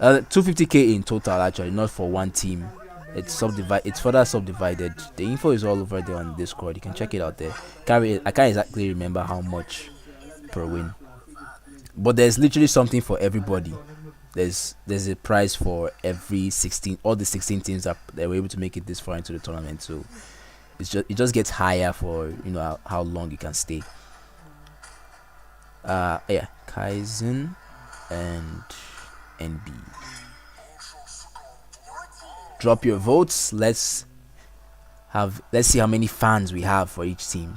Speaker 3: 250k in total, actually, not for one team. It's further subdivided. The info is all over there on Discord. You can check it out there. I can't exactly remember how much per win, but there's literally something for everybody. There's a prize for every 16, all the 16 teams that were able to make it this far into the tournament. So it just gets higher for how long you can stay. Yeah, Kaizen and NB. Drop your votes. Let's see how many fans we have for each team.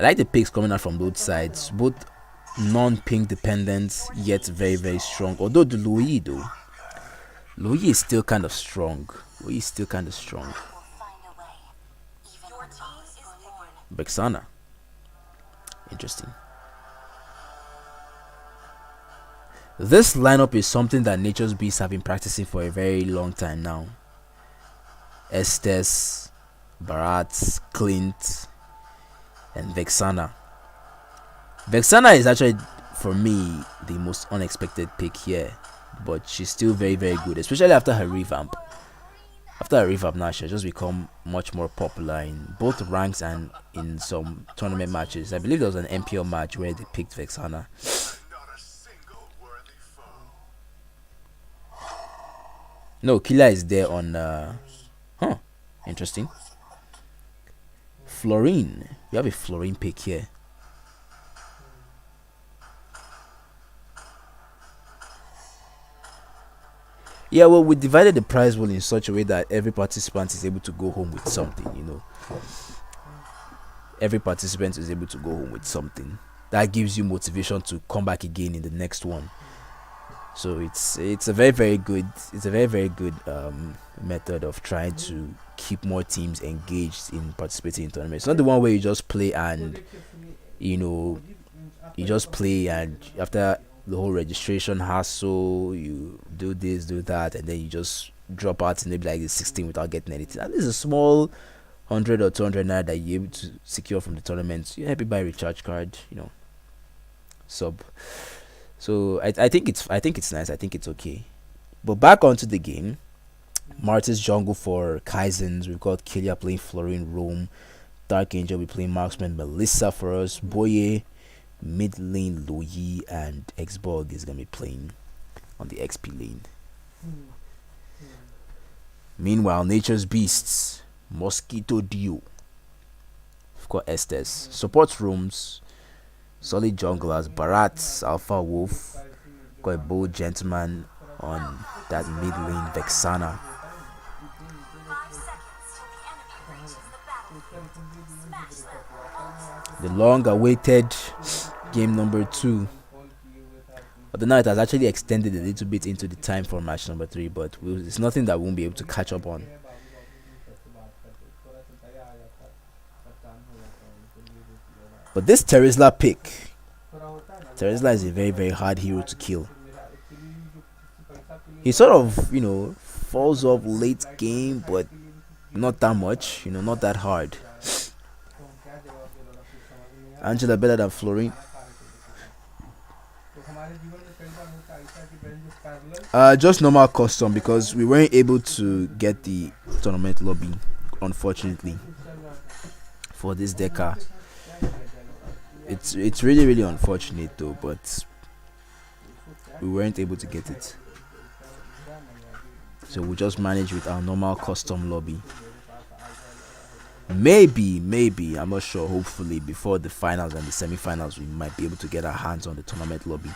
Speaker 3: I like the picks coming out from both sides, both non-pink dependent yet very, very strong. Although the Louis is still kind of strong. Vexana, interesting. This lineup is something that Nature's Beasts have been practicing for a very long time now. Estes, Barat, Clint, and Vexana. Vexana is actually for me, the most unexpected pick here, but she's still very, very good, especially after her revamp. After her revamp now, she has just become much more popular in both ranks and in some tournament matches. I believe there was an MPL match where they picked Vexana. No, Killa is there on interesting. Florine. We have a Florine pick here. Yeah, well, we divided the prize pool in such a way that every participant is able to go home with something, you know. Every participant is able to go home with something. That gives you motivation to come back again in the next one. So it's a very good method of trying to keep more teams engaged in participating in tournaments. It's not the one where you just play and you just play and after the whole registration hassle, you do this, do that, and then you just drop out in maybe like the 16 without getting anything. And this is a small 100 or 200 naira that you're able to secure from the tournament. You're happy by recharge card, sub. So I think it's nice. I think it's okay. But back onto the game. Martis jungle for Kaizens. We've got Kilia playing Florine Rome. Dark Angel will be playing Marksman Melissa for us. Boye, mid lane Loyi, and Xborg is gonna be playing on the XP lane. Meanwhile, Nature's Beasts, Mosquito Dio. We've got Estes. Support rooms. Solid junglers, Barat, Alpha Wolf, got a bold gentleman on that mid lane, Vexana. The long awaited game number 2. But the night has actually extended a little bit into the time for match number 3, but it's nothing that we won't be able to catch up on. But this Terizla pick, Terizla is a very hard hero to kill. He sort of, falls off late game, but not that much, not that hard. Angela better than Florine. Just normal custom because we weren't able to get the tournament lobby, unfortunately, for this DECA. It's really unfortunate though, but we weren't able to get it. So we just managed with our normal custom lobby. Maybe, I'm not sure, hopefully before the finals and the semi-finals we might be able to get our hands on the tournament lobby.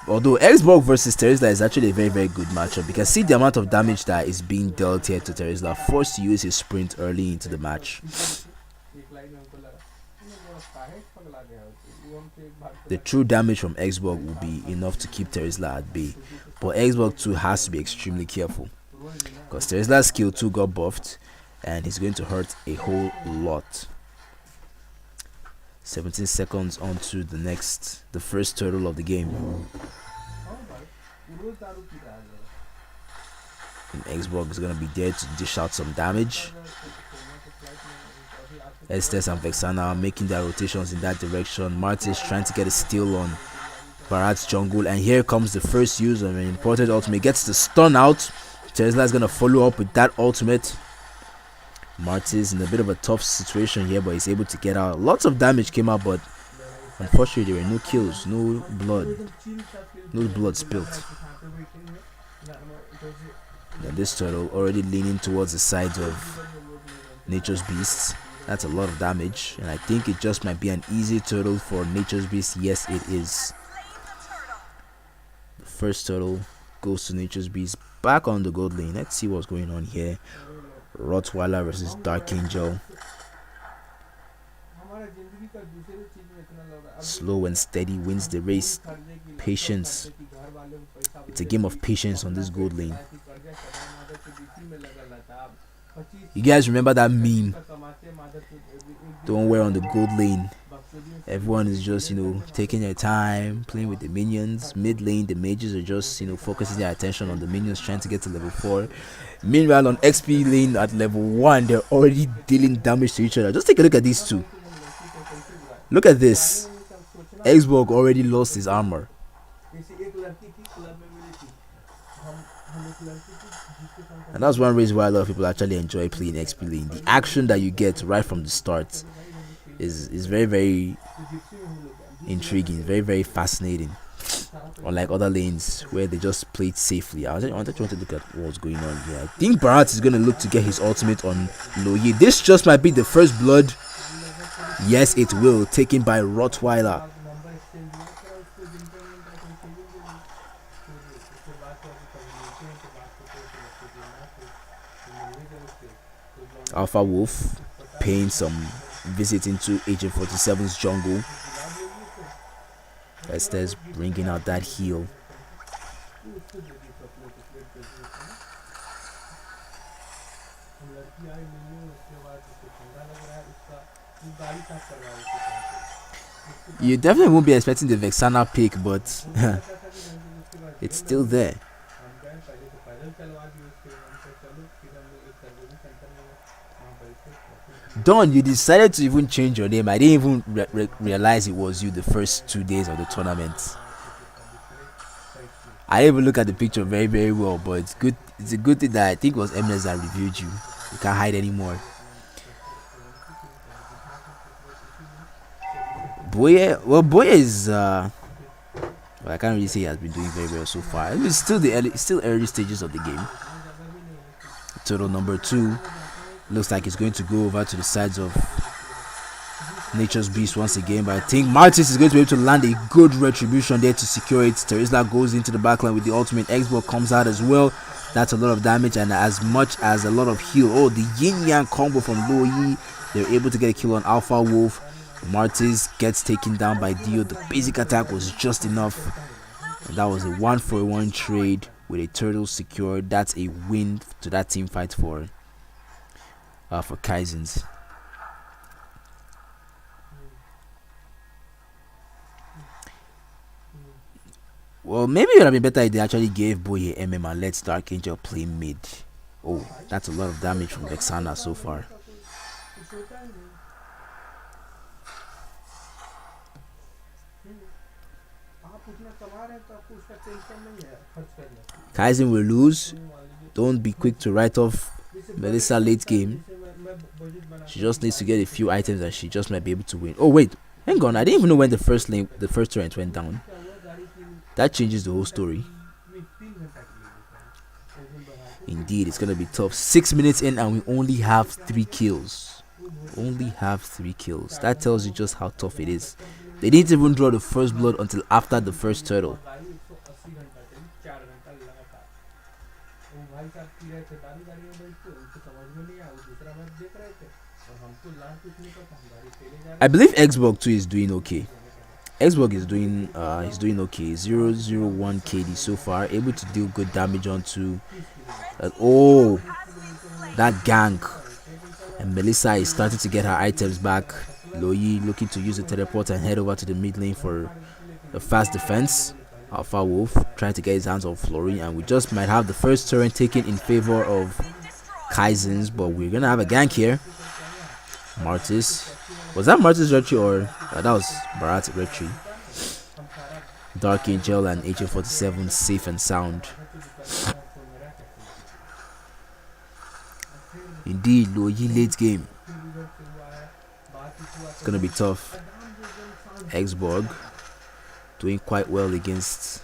Speaker 3: Although Xborg versus Terizla is actually a very good matchup. You can see the amount of damage that is being dealt here to Terizla, forced to use his sprint early into the match. The true damage from Xborg will be enough to keep Terizla at bay, but Xborg 2 has to be extremely careful because Terizla's skill 2 got buffed and he's going to hurt a whole lot. 17 seconds onto the first turtle of the game. And Xborg is going to be there to dish out some damage. Estes and Vexana are making their rotations in that direction. Martis trying to get a steal on Barat's jungle, and here comes the first use of an imported ultimate. Gets the stun out. Terizla is going to follow up with that ultimate. Martis in a bit of a tough situation here, but he's able to get out. Lots of damage came out, but unfortunately there were no kills, no blood spilt. And this turtle already leaning towards the sides of Nature's Beasts. That's a lot of damage, and I think it just might be an easy turtle for Nature's Beast. Yes, it is. The first turtle goes to Nature's Beast. Back on the gold lane. Let's see what's going on here. Rottweiler versus Dark Angel. Slow and steady wins the race. Patience. It's a game of patience on this gold lane. You guys remember that meme? Don't wear on the gold lane. Everyone is just, taking their time, playing with the minions. Mid lane, the mages are just, focusing their attention on the minions, trying to get to level 4. Meanwhile, on XP lane at level 1, they're already dealing damage to each other. Just take a look at these two. Look at this. Xbox already lost his armor. And that's one reason why a lot of people actually enjoy playing XP lane. The action that you get right from the start is very, very intriguing, very, very fascinating. Unlike other lanes where they just played safely. I wanted to look at what's going on here. I think Barat is going to look to get his ultimate on Loyi. This just might be the first blood. Yes, it will. Taken by Rottweiler. Alpha Wolf paying some visit into Agent 47's jungle. Estes bringing out that heal. You definitely won't be expecting the Vexana pick, but it's still there. Don, you decided to even change your name. I didn't even realize it was you the first 2 days of the tournament. I didn't even look at the picture very, very well, but it's good. It's a good thing that I think it was Emnes that reviewed you. You can't hide anymore. Boye is well, I can't really say he has been doing very well so far. It's still still early stages of the game. Total number 2 looks like it's going to go over to the sides of Nature's Beast once again, but I think Martis is going to be able to land a good retribution there to secure it. Terizla goes into the backline with the ultimate. Xbox comes out as well. That's a lot of damage and as much as a lot of heal. Oh, the yin yang combo from Loyi. They're able to get a kill on Alpha Wolf. Martis gets taken down by Dio. The basic attack was just enough. And that was a 1-for-1 trade with a turtle secured. That's a win to that team fight for Kaizens. Well, maybe it would have been better if they actually gave Boye MM and let Dark Angel play mid. Oh, that's a lot of damage from Vexana so far. Kaizen will lose. Don't be quick to write off Melissa late game. She just needs to get a few items and she just might be able to win. Oh wait, hang on. I didn't even know when the first torrent went down. That changes the whole story. Indeed, it's gonna be tough. 6 minutes in and we only have 3 kills. Only have 3 kills. That tells you just how tough it is. They didn't even draw the first blood until after the first turtle. I believe Xbox 2 is doing okay. Xbox is doing he's doing okay. 001 KD so far, able to deal good damage onto oh, that gank. And Melissa is starting to get her items back. Loyi looking to use the teleport and head over to the mid lane for a fast defense. Alpha Wolf trying to get his hands on Flori, and we just might have the first turret taken in favor of Kaizens, but we're gonna have a gank here. Martis, was that Martis retry or that was Barat retry? Dark Angel and HA47 safe and sound. Indeed, Loyi late game. It's gonna be tough. Xborg doing quite well against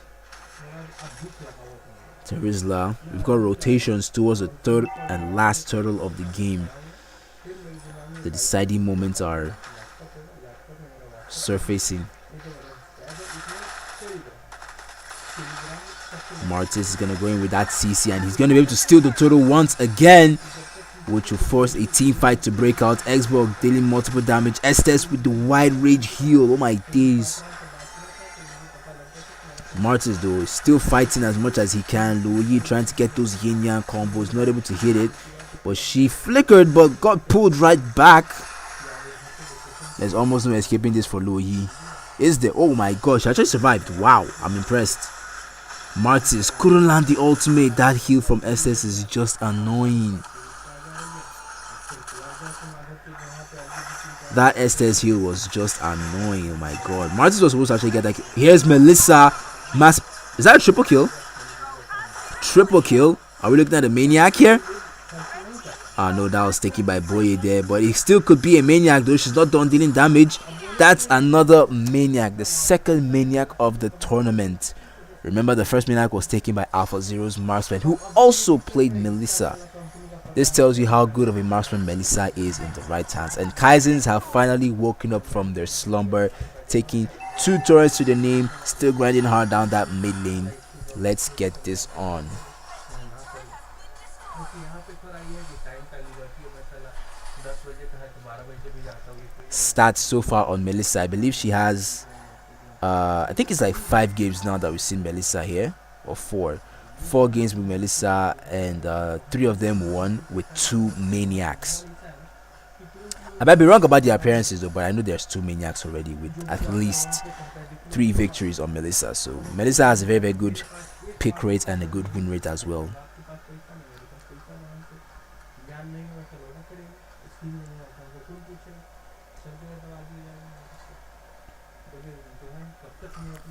Speaker 3: Terizla. We've got rotations towards the third and last turtle of the game. The deciding moments are surfacing. Martis is gonna go in with that CC and he's gonna be able to steal the turtle once again, which will force a team fight to break out. Xbox dealing multiple damage. Estes with the wide range heal. Oh my days. Martis though is still fighting as much as he can. Loyi trying to get those yin yang combos, not able to hit it, but she flickered but got pulled right back. There's almost no escaping this for Loyi. Is there? Oh my gosh, she actually survived. Wow, I'm impressed. Martis couldn't land the ultimate. That heal from SS is just annoying. That Estes heal was just annoying. Oh my god. Martis was supposed to actually get that. Here's Melissa. Is that a triple kill? Triple kill. Are we looking at a maniac here? No, that was taken by Boye there. But it still could be a maniac though. She's not done dealing damage. That's another maniac. The second maniac of the tournament. Remember, the first maniac was taken by Alpha Zero's marksman, who also played Melissa. This tells you how good of a marksman Melissa is in the right hands. And Kaizens have finally woken up from their slumber, taking 2 turrets to the name, still grinding hard down that mid lane. Let's get this on. Stats so far on Melissa. I believe she has I think it's like 5 games now that we've seen Melissa here, or 4 games with Melissa, and 3 of them won with 2 maniacs. I might be wrong about the appearances though, but I know there's 2 maniacs already with at least 3 victories on Melissa. So Melissa has a very, very good pick rate and a good win rate as well.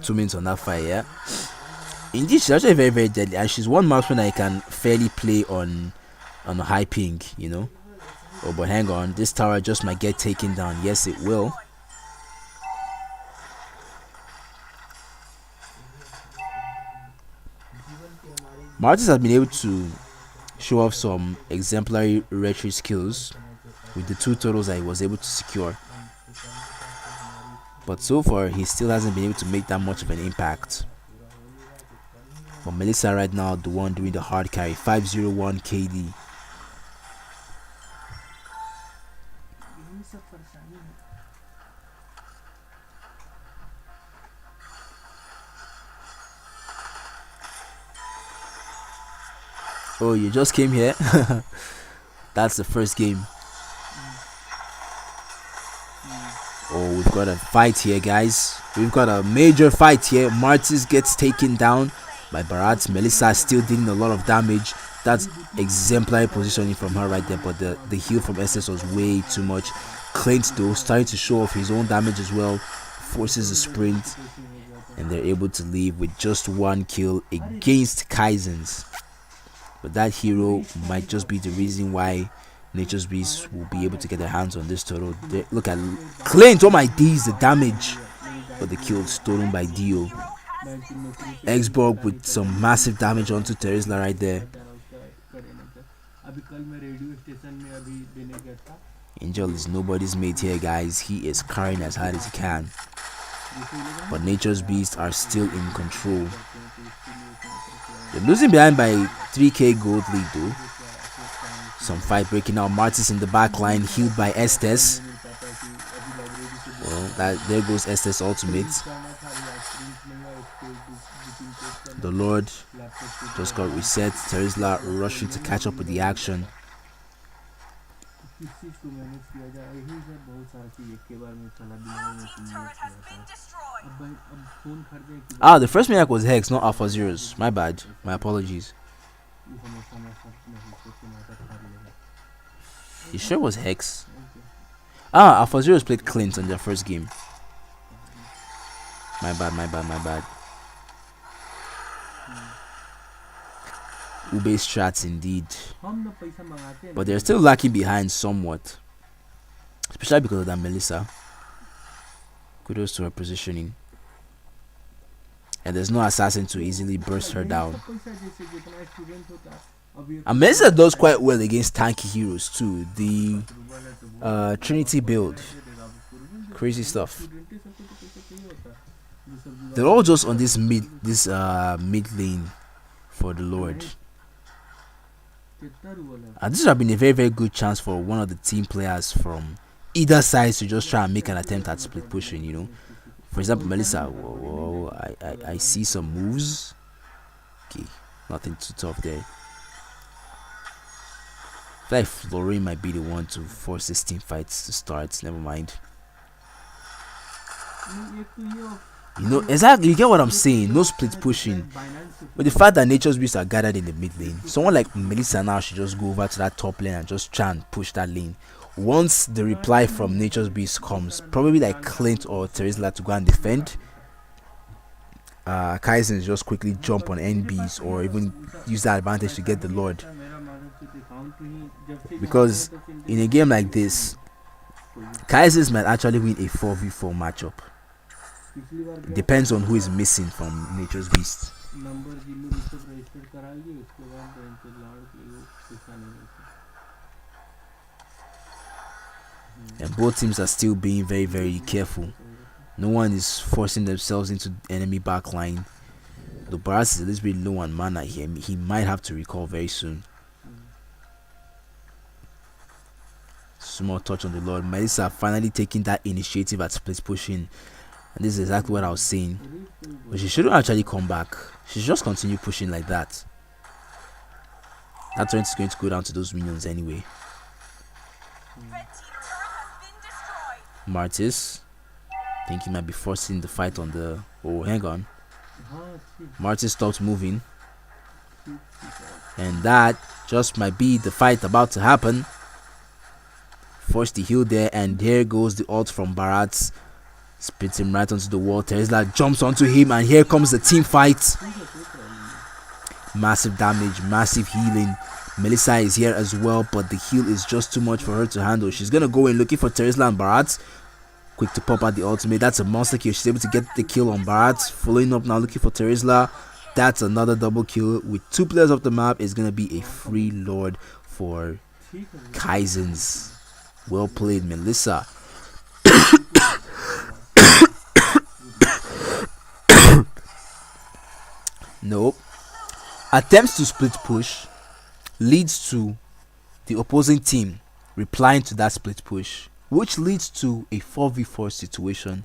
Speaker 3: 2 minutes on that fight, yeah. Indeed, she's actually very, very deadly, and she's one marksman I can fairly play on a high ping, you know. Oh, but hang on, this tower just might get taken down. Yes, it will. Martis has been able to show off some exemplary retreat skills with the 2 totals that he was able to secure. But so far, he still hasn't been able to make that much of an impact. But Melissa right now, the one doing the hard carry, 501 KD. Oh, you just came here? That's the first game. Oh, we've got a fight here, guys. We've got a major fight here. Martis gets taken down by Barat. Melissa is still dealing a lot of damage. That's exemplary positioning from her right there, but the heal from SS was way too much. Clint though starting to show off his own damage as well, forces a sprint, and they're able to leave with just 1 kill against Kaizens. But that hero might just be the reason why Nature's Beast will be able to get their hands on this turtle. Look at Clint, oh my D's, the damage. But the kill stolen by Dio. Xborg with some massive damage onto Terizla right there. Angel is nobody's mate here, guys. He is carrying as hard as he can. But Nature's Beasts are still in control. They're losing behind by 3k gold lead though. Some fight breaking out. Martis in the back line, healed by Estes. Well, there goes Estes ultimate. The Lord just got reset. Terizla rushing to catch up with the action. The first maniac was Hex, not Alpha Zeros. My bad. My apologies. You sure it was Hex? Alpha Zeros played Clint on their first game. My bad. Ube strats indeed. But they're still lacking behind somewhat. Especially because of that Melissa. Kudos to her positioning. And there's no assassin to easily burst her down. And Melissa does quite well against tanky heroes too. The Trinity build. Crazy stuff. They're all just on this mid lane for the Lord. And this would have been a very, very good chance for one of the team players from either side to just try and make an attempt at split pushing, you know. For example, Melissa, whoa, I see some moves. Okay, nothing too tough there. I feel like Florine might be the one to force this team fights to start. Never mind. You know, exactly, you get what I'm saying. No split pushing. But the fact that Nature's Beasts are gathered in the mid lane, someone like Melissa now should just go over to that top lane and just try and push that lane. once the reply from Nature's Beast comes, probably like Clint or Terizla to go and defend, Kaizens just quickly jump on NBs or even use that advantage to get the Lord. Because in a game like this, Kaizens might actually win a 4v4 matchup. Depends on who is missing from Nature's Beast. And both teams are still being very, very careful. No one is forcing themselves into enemy backline. The Barras is a little bit low on mana here. He might have to recall very soon. Small touch on the Lord. Melissa finally taking that initiative at split pushing. And this is exactly what I was saying. But she shouldn't actually come back. She should just continue pushing like that. That turret is going to go down to those minions anyway. Martis. I think he might be forcing the fight on the... Oh, hang on. Martis stopped moving. And that just might be the fight about to happen. Force the heal there, and there goes the ult from Barat. Spits him right onto the wall. Terizla jumps onto him, and here comes the team fight. Massive damage, massive healing. Melissa is here as well, but the heal is just too much for her to handle. She's gonna go in looking for Terizla and Barat. Quick to pop out the ultimate. That's a monster kill. She's able to get the kill on Barat. Following up now, looking for Terizla. That's another double kill. With 2 players off the map, it's gonna be a free Lord for Kaizens. Well played, Melissa. Nope. Attempts to split push leads to the opposing team replying to that split push, which leads to a 4v4 situation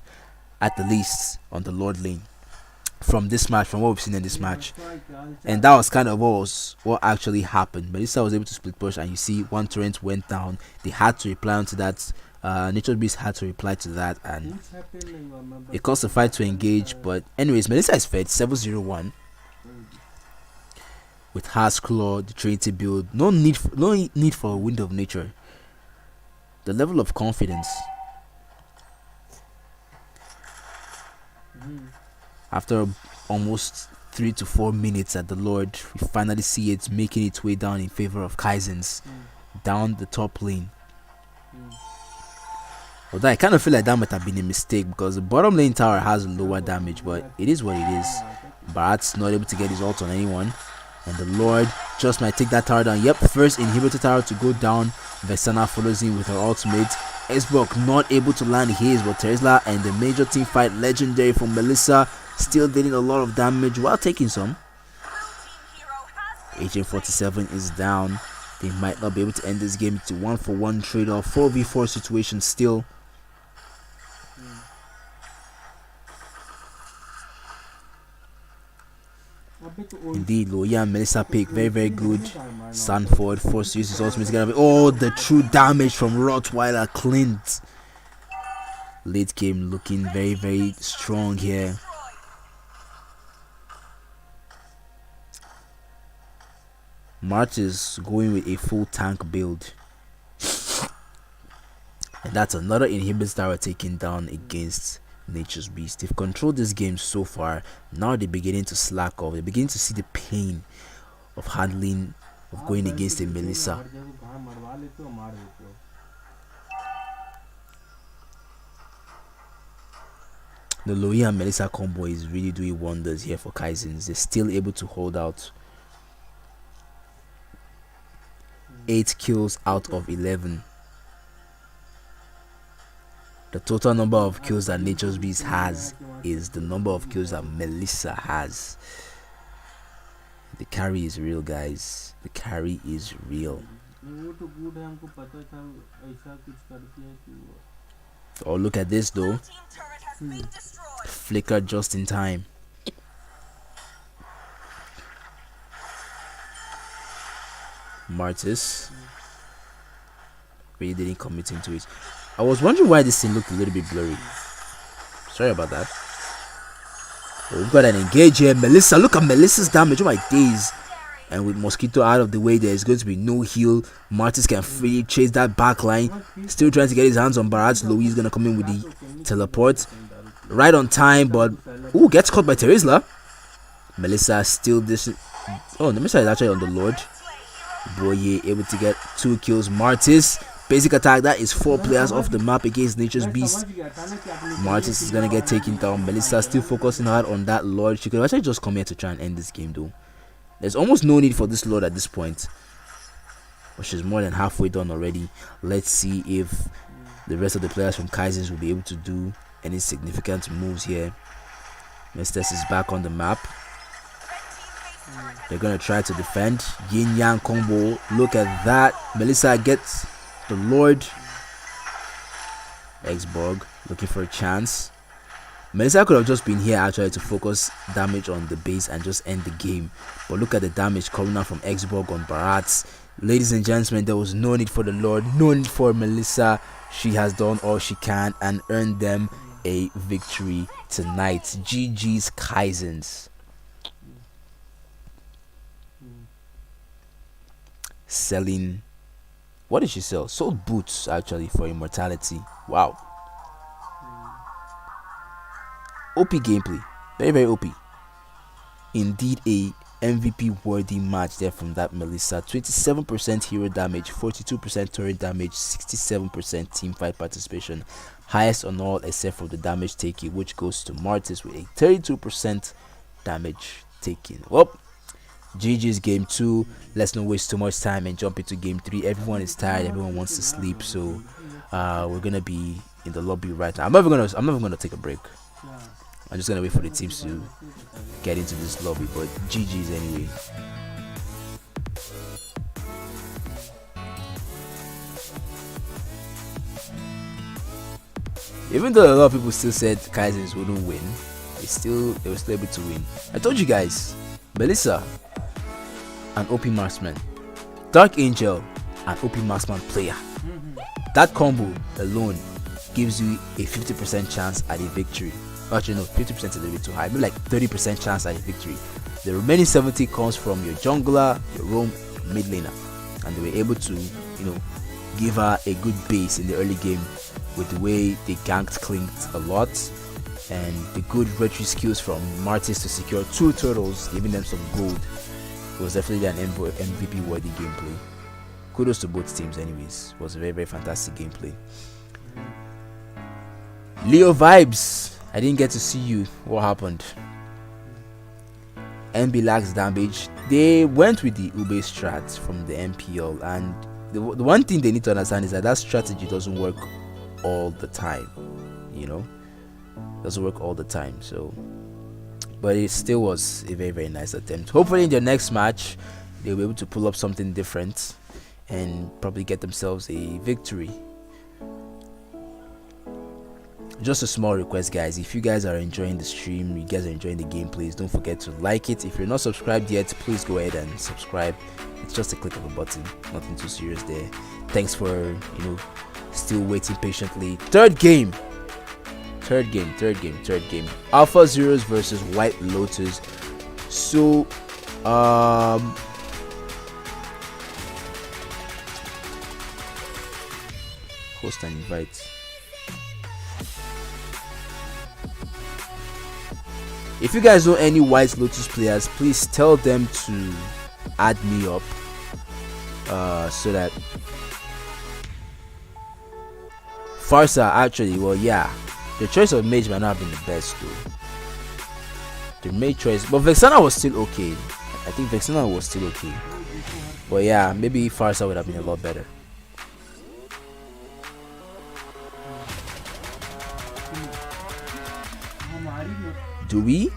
Speaker 3: at the least on the Lord lane from this match, from what we've seen in this match. And that was kind of what actually happened. Melissa was able to split push, and you see one turret went down. They had to reply onto that. Nature's Beast had to reply to that, and it caused the fight to engage. But anyways, Melissa is fed 701 with Heart's Claw, the Trinity build. No need for a Wind of Nature. The level of confidence after almost 3 to 4 minutes at the Lord, we finally see it making its way down in favor of Kaizens down the top lane. Although I kind of feel like that might have been a mistake, because the bottom lane tower has lower damage, but it is what it is. Barat's not able to get his ult on anyone, and the Lord just might take that tower down. Yep, first inhibitor tower to go down. Vexana follows in with her ultimate. Xbox not able to land his, but Terizla and the major team fight, legendary from Melissa, still dealing a lot of damage while taking some. Agent 47 is down. They might not be able to end this game. It's a 1-for-1 trade-off, 4v4 situation still. Indeed, Loya and Melissa pick very, very good. Sanford forced to use his ultimate to get away. Oh, the true damage from Rottweiler Clint. Late game looking very, very strong here. March is going with a full tank build. And that's another inhibitor tower taken down against Nature's Beast. They've controlled this game so far. Now they're beginning to slack off. They're beginning to see the pain of handling, of going against a Melissa. The Loya and Melissa combo is really doing wonders here for Kaizens. They're still able to hold out. 8 kills out of 11. The total number of kills that Nature's Beast has is the number of kills that Melissa has. The carry is real, guys. The carry is real. Oh, look at this though. Flicker just in time. Martis really didn't commit into it. I was wondering why this thing looked a little bit blurry. Sorry about that. Oh, we've got an engage here. Melissa, look at Melissa's damage. Oh my days. And with Mosquito out of the way, there is going to be no heal. Martis can freely chase that back line. Still trying to get his hands on Barat. Louis is going to come in with the teleport. Right on time, but... Ooh, gets caught by Terizla. Melissa still this... Oh, Melissa is actually on the Lord. Boye able to get 2 kills. Martis, basic attack. That is 4 players off the map against Nature's Beast. Martis is going to get taken down. Melissa still focusing hard on that Lord. She could actually just come here to try and end this game though. There's almost no need for this Lord at this point, which is more than halfway done already. Let's see if the rest of the players from Kaizens will be able to do any significant moves here. Mestes is back on the map. They're going to try to defend. Yin Yang combo. Look at that. Melissa gets the Lord. Xborg looking for a chance. Melissa could have just been here actually to focus damage on the base and just end the game. But look at the damage coming out from Xborg on Barat. Ladies and gentlemen, there was no need for the Lord. No need for Melissa. She has done all she can and earned them a victory tonight. GG's Kaizens. Selling... What did she sell? Sold boots actually for immortality. Wow. OP gameplay, very OP. Indeed, a MVP worthy match there from that Melissa. 27% hero damage, 42% turret damage, 67% team fight participation, highest on all except for the damage taken, which goes to Martis with a 32% damage taken. Well, GG's game 2. Let's not waste too much time and jump into game 3. Everyone is tired, everyone wants to sleep, so we're gonna be in the lobby right now. I'm not even gonna take a break. I'm just gonna wait for the teams to get into this lobby, but GG's anyway. Even though a lot of people still said Kaizens wouldn't win, they were still able to win. I told you guys, Melissa, an OP marksman, Dark Angel, an OP marksman player. That combo alone gives you a 50% chance at a victory. Actually no, 50% is a little bit too high, maybe like 30% chance at a victory. The remaining 70 comes from your jungler, your roam, mid laner, and they were able to, you know, give her a good base in the early game with the way they ganked Clinked a lot, and the good retry skills from Martis to secure 2 turtles, giving them some gold. It was definitely an MVP worthy gameplay. Kudos to both teams anyways. It was a very fantastic gameplay. Leo vibes, I didn't get to see you. What happened? MB lacks damage. They went with the Ube strat from the MPL, and the one thing they need to understand is that strategy doesn't work all the time, you know, doesn't work all the time. So, but it still was a very nice attempt. Hopefully in their next match they'll be able to pull up something different and probably get themselves a victory. Just a small request, guys, if you guys are enjoying the stream, you guys are enjoying the gameplays, don't forget to like it. If you're not subscribed yet, please go ahead and subscribe. It's just a click of a button, nothing too serious there. Thanks for, you know, still waiting patiently. Third game. Alpha Zeros versus White Lotus. So host and invite. If you guys know any White Lotus players, please tell them to add me up so that Farsa actually, well, yeah, the choice of mage might not have been the best though. The mage choice, but Vexana was still okay. I think Vexana was still okay, but yeah, maybe Farsa would have been a lot better. Do we?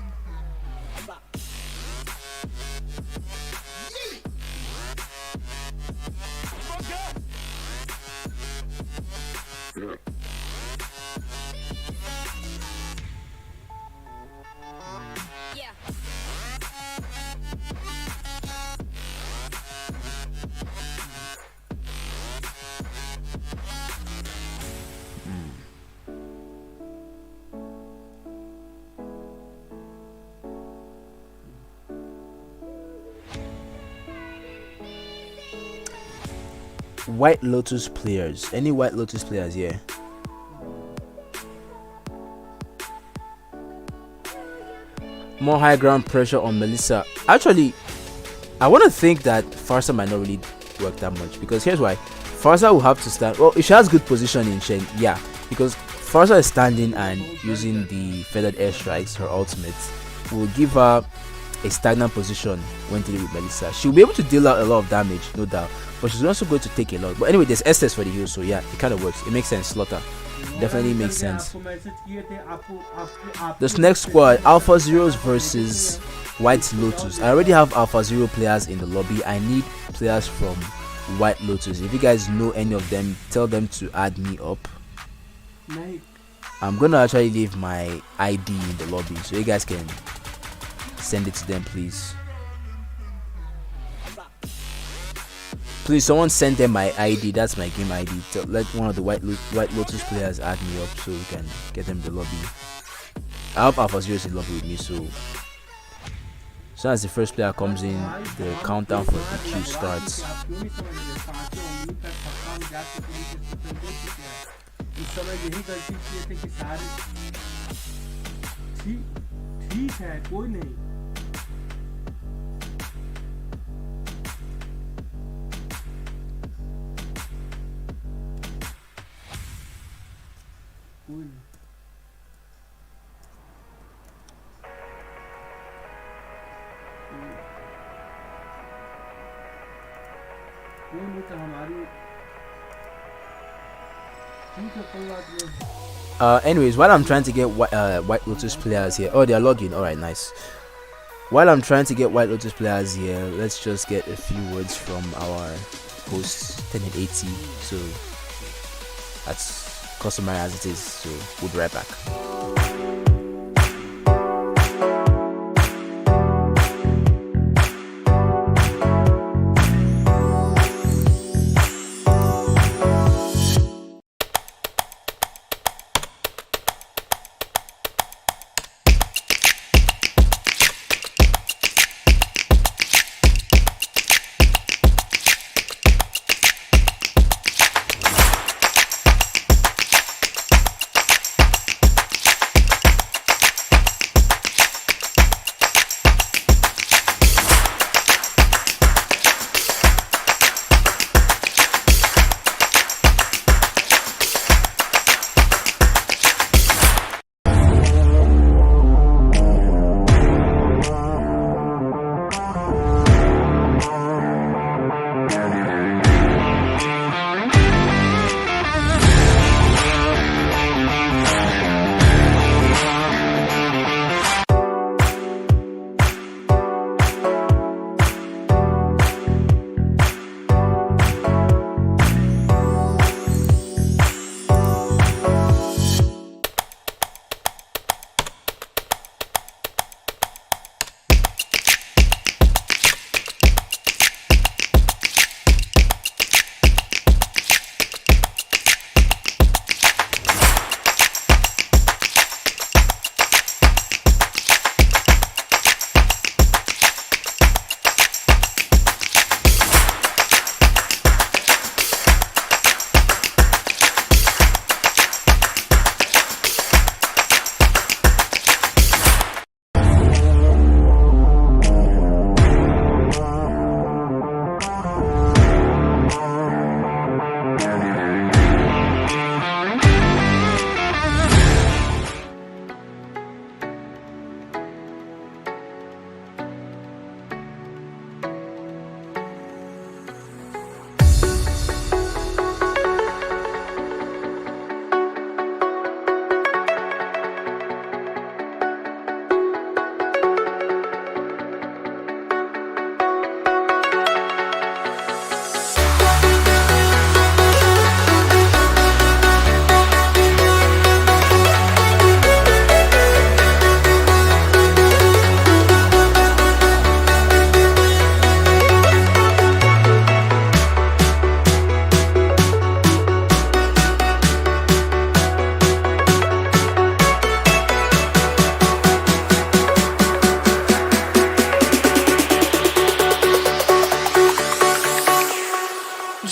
Speaker 3: White Lotus players. Any White Lotus players here? More high ground pressure on Melissa. Actually, I want to think that Farsa might not really work that much, because here's why. Farsa will have to stand. Well, if she has good position in Shen, yeah, because Farsa is standing and using the feathered airstrikes, her ultimate, will give her a stagnant position when dealing with Melissa. She'll be able to deal out a lot of damage, no doubt, but she's also going to take a lot. But anyway, there's Estes for the heal, so yeah, it kind of works. It makes sense. Slaughter definitely makes sense. This next squad, Alpha Zeros versus White Lotus. I already have Alpha Zero players in the lobby. I need players from White Lotus. If you guys know any of them, tell them to add me up. I'm gonna actually leave my ID in the lobby so you guys can send it to them, please. Please, someone send them my ID. That's my game ID. Let one of the White Lotus players add me up so we can get them in the lobby. I have Alpha Zeros in lobby with me, so as soon as the first player comes in, the countdown for the queue starts. Anyways, while I'm trying to get White Lotus players here, oh, they're logging. All right, nice. While I'm trying to get White Lotus players here, let's just get a few words from our host 1080. So that's customary as it is. So we'll be right back.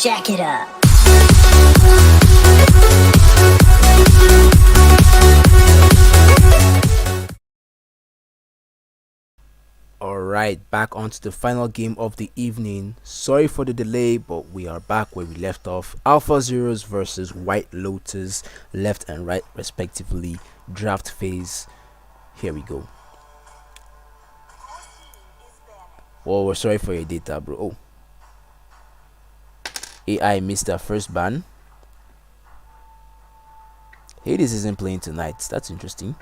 Speaker 5: Jack it up.
Speaker 3: Alright, back onto the final game of the evening. Sorry for the delay, but we are back where we left off. Alpha Zeros versus White Lotus, left and right respectively. Draft phase. Here we go. Oh, we're sorry for your data, bro. Oh. AI missed their first ban. Hades isn't playing tonight. That's interesting.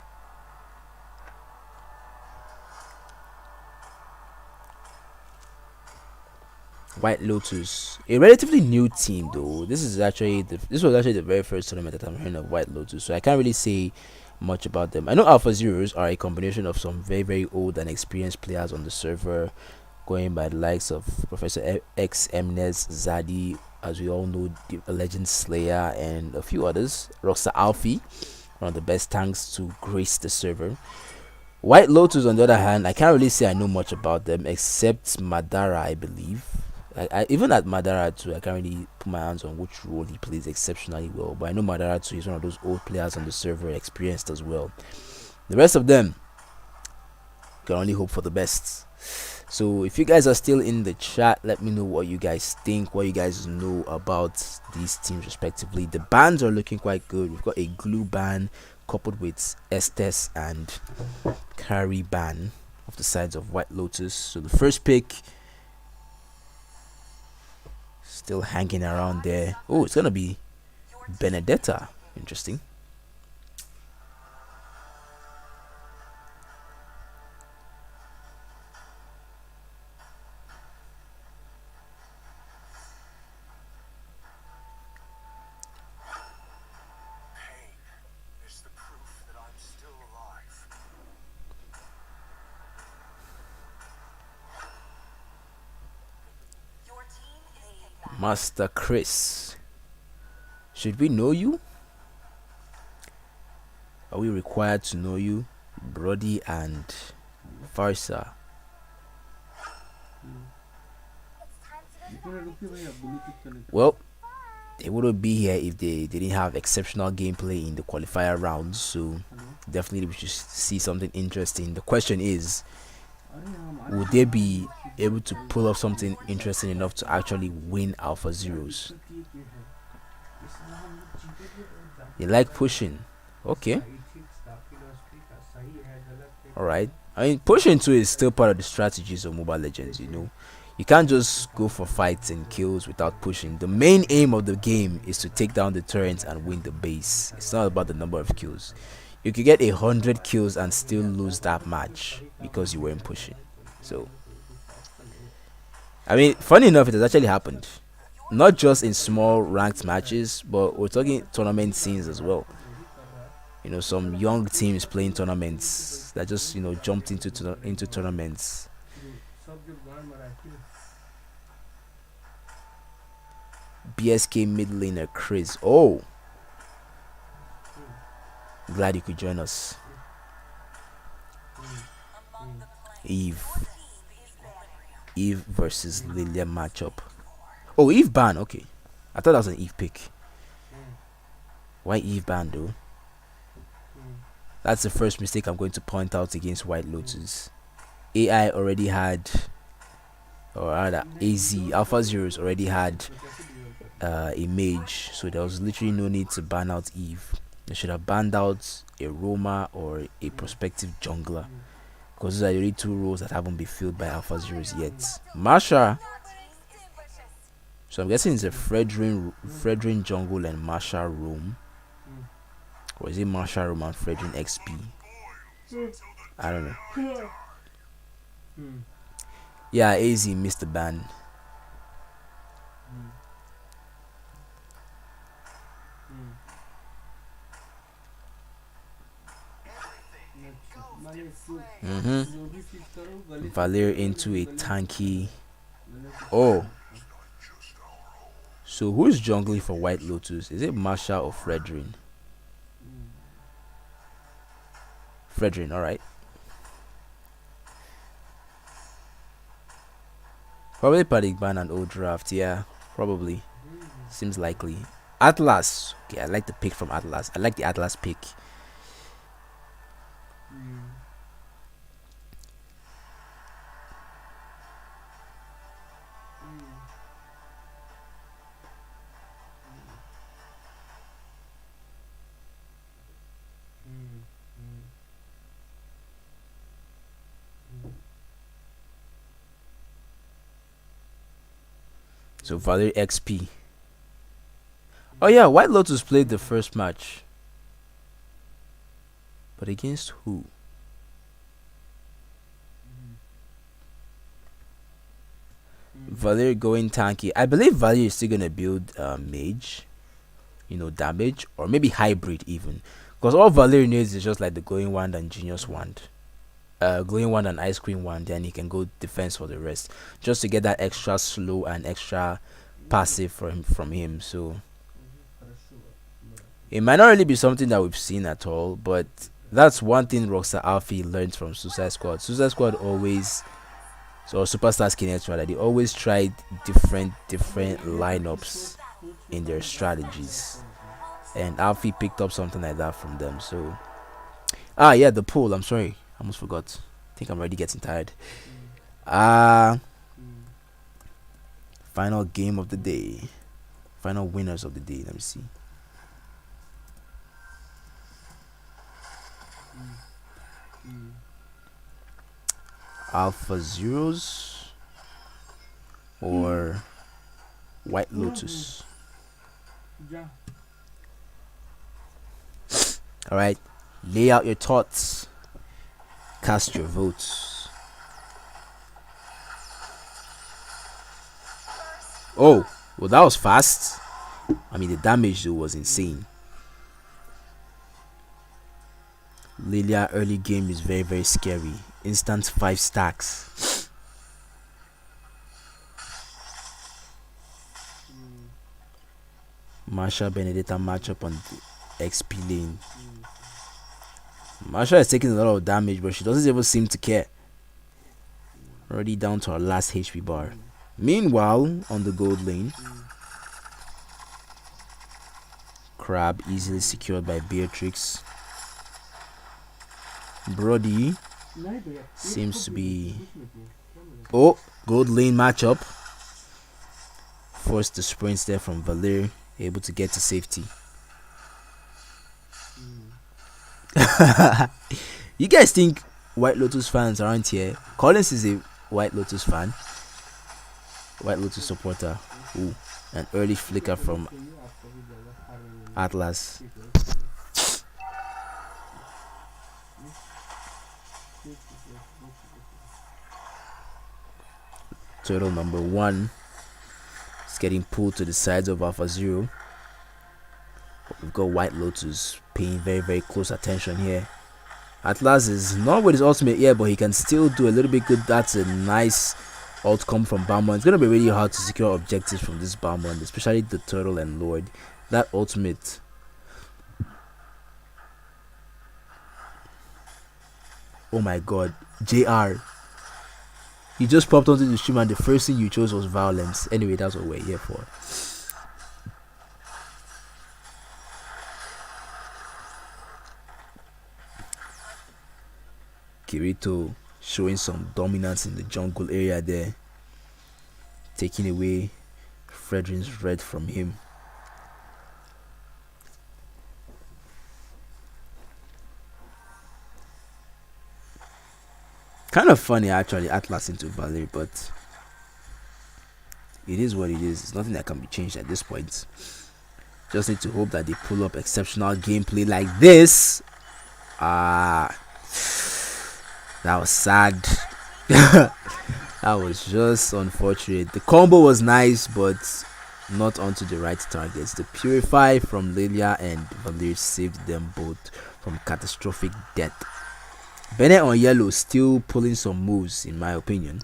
Speaker 3: White Lotus, a relatively new team though. This was actually the very first tournament that I'm hearing of White Lotus, so I can't really say much about them. I know Alpha Zeros are a combination of some very old and experienced players on the server, going by the likes of Professor X, Emnes, Zadi, as we all know, the Legends Slayer, and a few others. Rockstar Alfie, one of the best tanks to grace the server. White Lotus, on the other hand, I can't really say I know much about them except Madara, I believe. Even at Madara too, I can't really put my hands on which role he plays exceptionally well, but I know Madara too is one of those old players on the server, experienced as well. The rest of them can only hope for the best. So if you guys are still in the chat, let me know what you guys think, what you guys know about these teams respectively. The bans are looking quite good. We've got a glue ban coupled with Estes and carry ban of the sides of White Lotus. So the first pick still hanging around there. Oh, it's gonna be Benedetta. Interesting. Master Chris, should we know you? Are we required to know you? Brody and Farsa. Well, they wouldn't be here if they didn't have exceptional gameplay in the qualifier rounds, so definitely we should see something interesting. The question is, would they be able to pull off something interesting enough to actually win Alpha Zeros? They like pushing. Okay. Alright. I mean, pushing too is still part of the strategies of Mobile Legends, you know. You can't just go for fights and kills without pushing. The main aim of the game is to take down the turrets and win the base. It's not about the number of kills. You could get 100 kills and still lose that match because you weren't pushing. So, I mean, funny enough, it has actually happened. Not just in small ranked matches, but we're talking tournament scenes as well. You know, some young teams playing tournaments that just, you know, jumped into tournaments. BSK mid laner Chris. Oh, glad you could join us. Eve versus Lilia matchup. Oh, Eve ban. Okay, I thought that was an Eve pick. Why Eve ban though? That's the first mistake I'm going to point out against White Lotus. AI already had, or rather AZ Alpha Zeros already had a mage, so there was literally no need to ban out Eve. They should have banned out a Roma or a prospective jungler, because those are the only two roles that haven't been filled by Alpha Zeros yet. Marsha, so I'm guessing it's a Fredrin jungle and Marsha roam, or is it Marsha roam and Fredrin XP? I don't know. Yeah, AZ missed the ban. Valir into a tanky. Oh, so who's jungling for White Lotus? Is it Marsha or Fredrin? Fredrin, alright. Probably Panic Ban and old draft, yeah, probably. Seems likely. Atlas. Okay, I like the pick from Atlas. I like the Atlas pick. So Valerie XP. Oh yeah, White Lotus played the first match. But against who? Valerie going tanky. I believe Valerie is still gonna build mage, damage, or maybe hybrid even. Because all Valerie needs is just like the glowing wand and genius wand. Glowing wand and ice cream wand, then he can go defense for the rest. Just to get that extra slow and extra passive from him. So it might not really be something that we've seen at all, but that's one thing Rockstar Alfie learned from Suicide Squad. Suicide Squad always, so Superstar Skinheads rather, they always tried different lineups in their strategies, and Alfie picked up something like that from them. So yeah, the poll, I'm sorry, I almost forgot. I think I'm already getting tired. Final game of the day, final winners of the day. Let me see. Alpha Zeros or White Lotus? Alright, lay out your thoughts, cast your votes. Oh, well, that was fast. I mean, the damage though was insane. Lilia early game is very scary. Instant 5 stacks. Marsha Benedetta matchup on the XP lane. Marsha is taking a lot of damage, but she doesn't even seem to care. Already down to her last HP bar. Meanwhile, on the gold lane, Crab easily secured by Beatrix. Brody seems to be... Oh, gold lane matchup. Forced the sprints there from Valir, able to get to safety. You guys think White Lotus fans aren't here? Collins is a White Lotus fan. White Lotus supporter. Ooh, an early flicker from Atlas. Turtle number 1 is getting pulled to the sides of Alpha Zero. We've got White Lotus paying very close attention here. Atlas is not with his ultimate yet, but he can still do a little bit good. That's a nice outcome from Balmond. It's going to be really hard to secure objectives from this Balmond, especially the Turtle and Lord. That ultimate. Oh my god, JR. You just popped onto the stream and the first thing you chose was violence. Anyway, that's what we're here for. Kirito showing some dominance in the jungle area there. Taking away Fredrin's red from him. Kind of funny actually, Atlas into Valer, but it is what it is. It's nothing that can be changed at this point. Just need to hope that they pull up exceptional gameplay like this. That was sad. That was just unfortunate. The combo was nice, but not onto the right targets. The Purify from Lilia and Valir saved them both from catastrophic death. Bennett on yellow still pulling some moves in my opinion.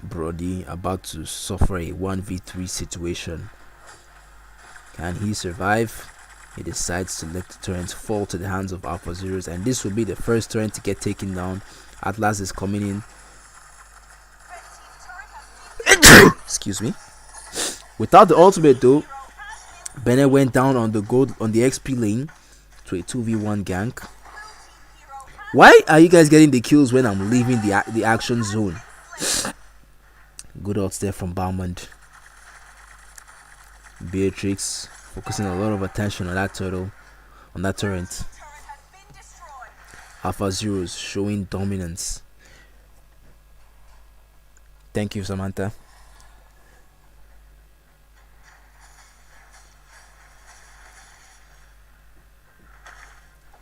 Speaker 3: Brody about to suffer a 1v3 situation. Can he survive? He decides to let the turret fall to the hands of Alpha Zeros, and this will be the first turret to get taken down Atlas is coming in. Excuse me. Without the ultimate though, Bennett went down on the gold on the XP lane to a 2v1 gank. Why are you guys getting the kills when I'm leaving the action zone? Good odds there from Balmond. Beatrix focusing a lot of attention on that turtle, on that turret. Alpha Zeros showing dominance. Thank you, Samantha.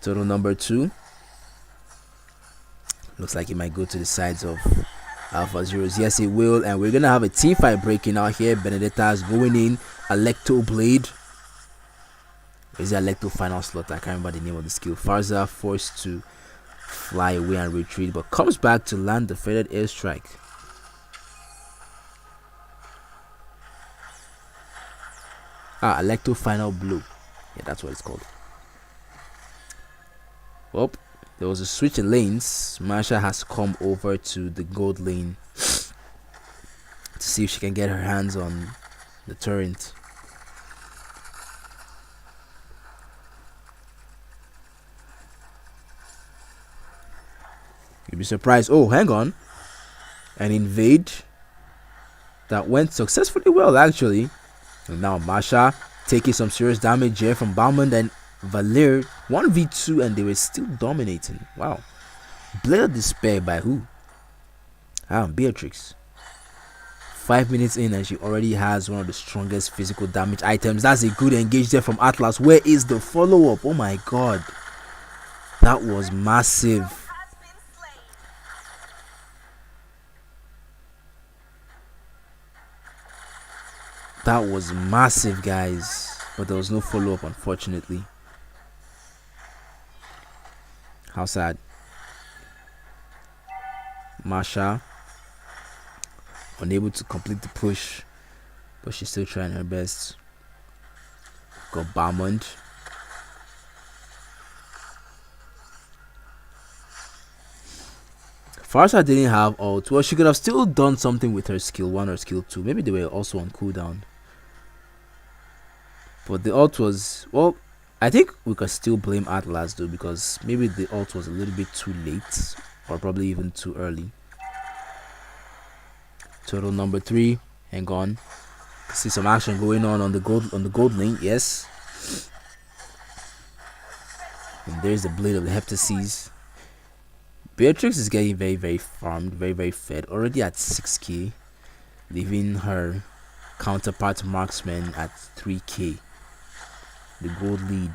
Speaker 3: Turtle number 2. Looks like it might go to the sides of Alpha Zeros. Yes, it will. And we're going to have a team fight breaking out here. Benedetta is going in. Alecto Blade. Is it Alecto final slot? I can't remember the name of the skill. Farza forced to fly away and retreat, but comes back to land the feathered airstrike. Alecto final blue. Yeah, that's what it's called. Well, there was a switch in lanes. Masha has come over to the gold lane to see if she can get her hands on the turret. You'd be surprised. Oh, hang on. An invade that went successfully well, actually. And now Masha taking some serious damage here from Bauman and Valer 1v2, and they were still dominating. Wow. Blade of Despair by who? Beatrix. 5 minutes in and she already has one of the strongest physical damage items. That's a good engage there from Atlas. Where is the follow-up? Oh my god. That was massive. That was massive, guys. But there was no follow-up, unfortunately. How sad. Masha unable to complete the push, but she's still trying her best. Got Barmond. Farsa didn't have ult. Well, she could have still done something with her skill 1 or skill 2. Maybe they were also on cooldown. But the ult was, well, I think we could still blame Atlas though, because maybe the ult was a little bit too late, or probably even too early. Turtle number 3, hang on. See some action going on the gold lane, yes. And there's the Blade of the Heptases. Beatrix is getting very, very farmed, very, very fed. Already at 6k, leaving her counterpart marksman at 3k. The gold lead,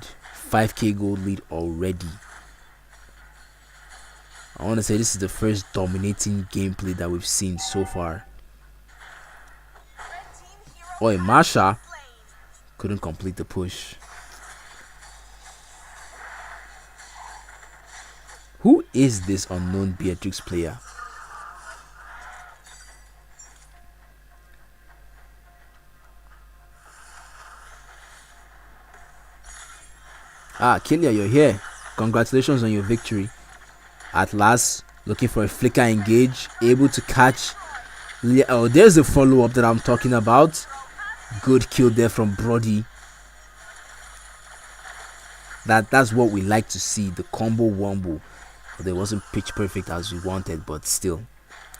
Speaker 3: 5k gold lead already. I want to say this is the first dominating gameplay that we've seen so far. Oh, Masha couldn't complete the push. Who is this unknown Beatrix player? Kilia, you're here. Congratulations on your victory. At last, looking for a flicker engage, able to catch. Oh, there's the follow-up that I'm talking about. Good kill there from Brody. That's what we like to see, the combo wombo. But it wasn't pitch perfect as we wanted, but still,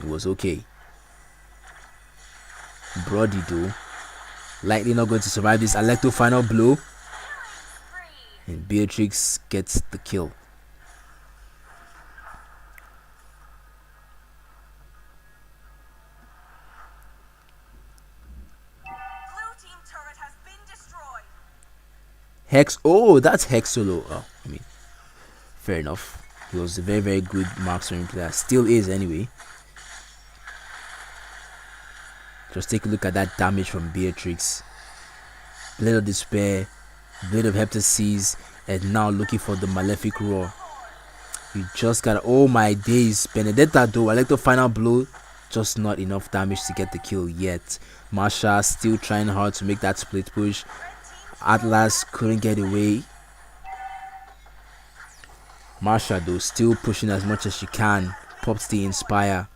Speaker 3: it was okay. Brody though, likely not going to survive this Alecto final blow. And Beatrix gets the kill. Hex, oh, that's Hex solo. Oh, I mean, fair enough. He was a very, very good marksman player. Still is anyway. Just take a look at that damage from Beatrix. Blade of Despair, Blade of Heptases, and now looking for the Malefic Roar. You just got, oh my days. Benedetta though, I like the final blow. Just not enough damage to get the kill yet. Masha still trying hard to make that split push. Atlas couldn't get away. Masha though still pushing as much as she can. pops the Inspire,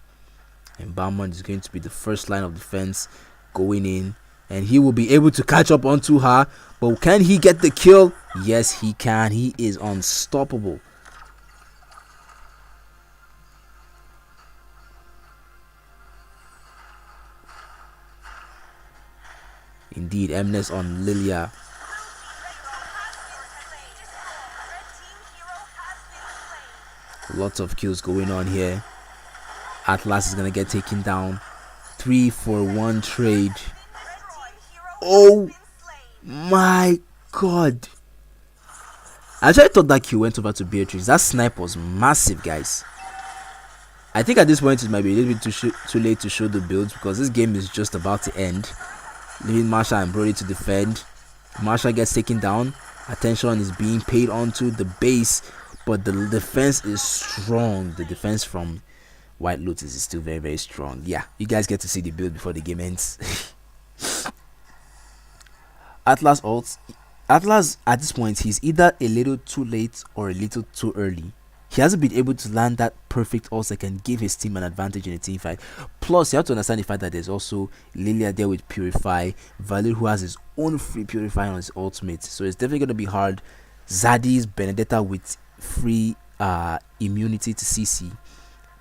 Speaker 3: and Bauman is going to be the first line of defense going in, and he will be able to catch up onto her. But can he get the kill? Yes, he can. He is unstoppable. Indeed, Mness on Lilia. Lots of kills going on here. Atlas is gonna get taken down. 3-for-1 trade. Oh my god. I actually thought that kill went over to Beatrix. That snipe was massive, guys. I think at this point it might be a little bit too late to show the builds, because this game is just about to end. Leaving Marsha and Brody to defend. Marsha gets taken down. Attention is being paid onto the base, but the defense is strong. The defense from White Lotus is still very, very strong. Yeah, you guys get to see the build before the game ends. Atlas ults. Atlas at this point, he's either a little too late or a little too early. He hasn't been able to land that perfect ult that can give his team an advantage in a team fight. Plus, you have to understand the fact that there's also Lilia there with Purify, Valor who has his own free Purify on his ultimate, so it's definitely going to be hard. Zadie's Benedetta with free immunity to CC.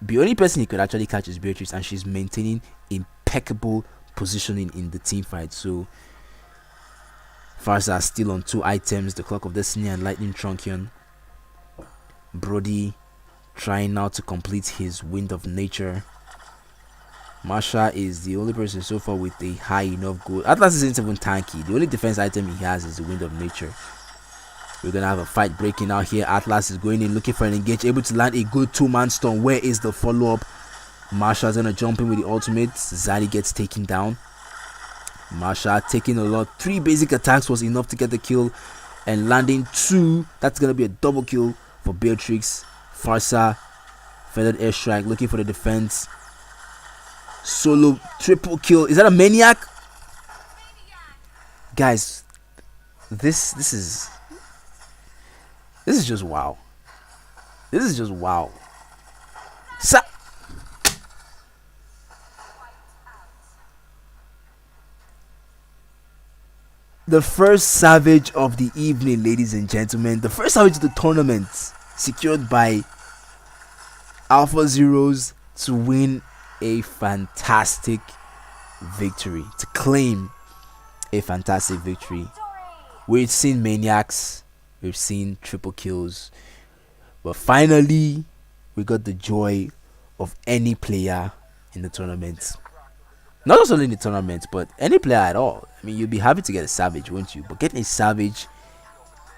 Speaker 3: The only person he could actually catch is Beatrice, and she's maintaining impeccable positioning in the team fight. So Farsa still on 2 items, the Clock of Destiny and Lightning Truncheon. Brody trying now to complete his Wind of Nature. Marsha is the only person so far with a high enough goal. Atlas isn't even tanky. The only defense item he has is the Wind of Nature. We're gonna have a fight breaking out here. Atlas is going in looking for an engage, able to land a good 2-man stun. Where is the follow-up? Marsha's gonna jump in with the ultimate. Zadie gets taken down. Marsha taking a lot. 3 basic attacks was enough to get the kill, and landing 2. That's gonna be a double kill for Beatrix. Farsa, feathered airstrike, looking for the defense. Solo triple kill. Is that a maniac? Guys, this is just wow. This is just wow. The first Savage of the evening, ladies and gentlemen. The first Savage of the tournament, secured by Alpha Zeros to win a fantastic victory, to claim a fantastic victory. We've seen maniacs, we've seen triple kills, but finally we got the joy of any player in the tournament. Not just only in the tournament, but any player at all. I mean, you'd be happy to get a Savage, won't you? But getting a Savage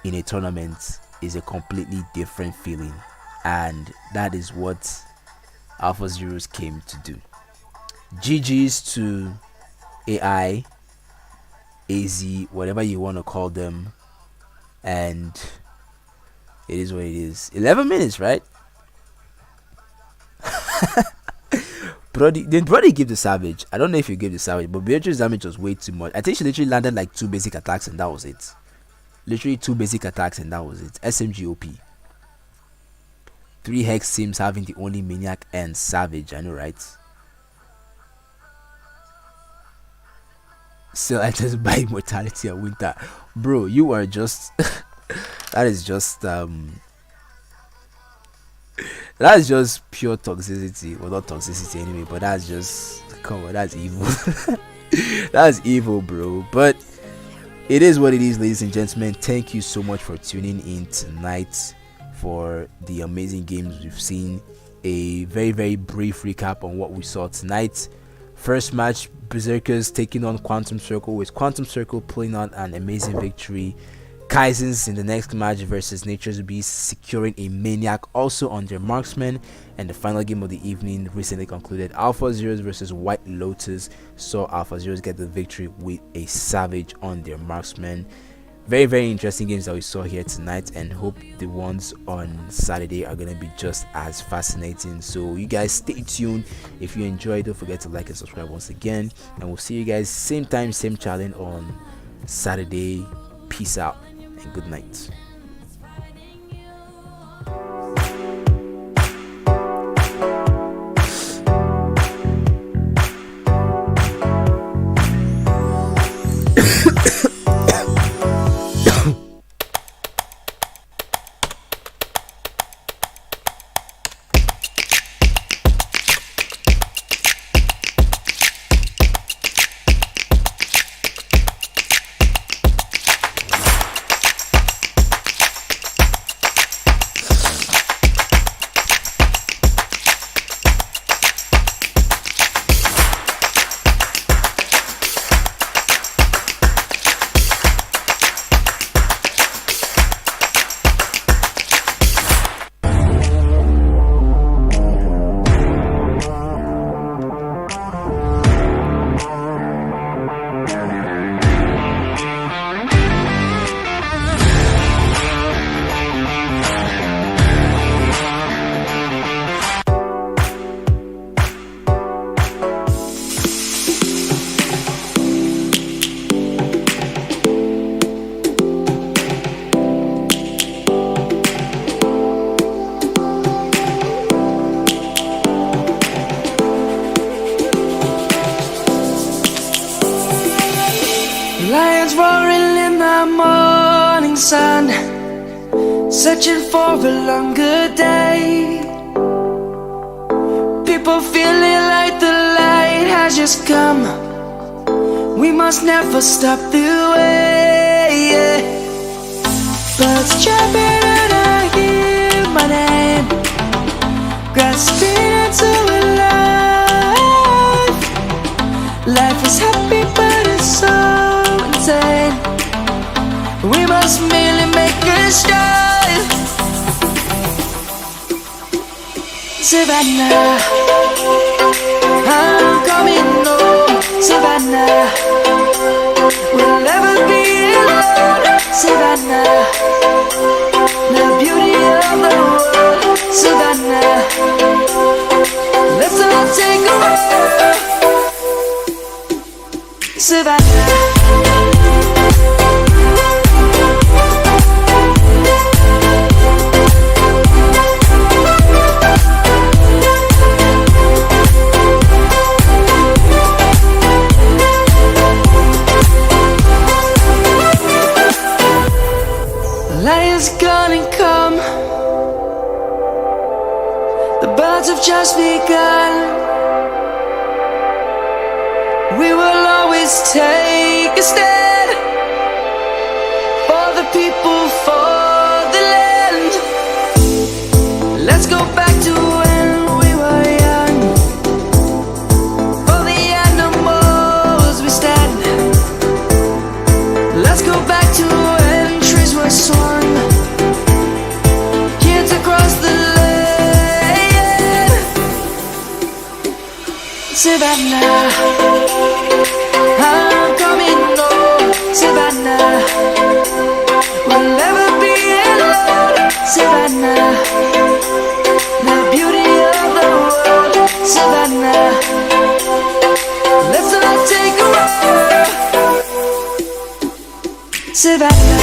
Speaker 3: in a tournament is a completely different feeling, and that is what Alpha Zeros came to do. GG's to AI, AZ, whatever you want to call them, and it is what it is. 11 minutes, right? Did Brody give the Savage? I don't know if you gave the Savage, but Beatrice's damage was way too much. I think she literally landed like 2 basic attacks and that was it. Literally 2 basic attacks and that was it. SMG OP. 3 Hex teams having the only Maniac and Savage, I know, right? Still items by Immortality and Winter. Bro, you are just that is just that is just pure toxicity. Well, not toxicity anyway, but that's just, come on, that's evil. That's evil, bro. But it is what it is, ladies and gentlemen. Thank you so much for tuning in tonight for the amazing games we've seen. A very, very brief recap on what we saw tonight. First match, Berserkers taking on Quantum Circle, with Quantum Circle pulling out an amazing victory. Kaizens in the next match versus Nature's Beast, securing a Maniac also on their marksman. And the final game of the evening recently concluded. Alpha Zeros versus White Lotus saw Alpha Zeros get the victory with a Savage on their marksman. Very, very interesting games that we saw here tonight, and hope the ones on Saturday are going to be just as fascinating. So you guys stay tuned. If you enjoyed, don't forget to like and subscribe once again, and we'll see you guys same time, same challenge on Saturday. Peace out and good night.
Speaker 6: sun, searching for a longer day. People feeling like the light has just come. We must never stop the way. Birds jumping and I hear my name, grasping into a life. Life is happy but it's so insane. We must merely make a start. Savannah, I'm coming home. Savannah, we'll never be alone. Savannah, the beauty of the world. Savannah, let's all take a walk. Savannah. Lion's gonna come. The birds have just begun. We will always take a stand for the people, for the land. Let's go back to when we were young. For the animals we stand. Let's go back to when trees were swung. Kids across the land. Savannah, I'm coming home. Savannah, we'll never be alone. Savannah, the beauty of the world. Savannah, let's all take a walk. Savannah.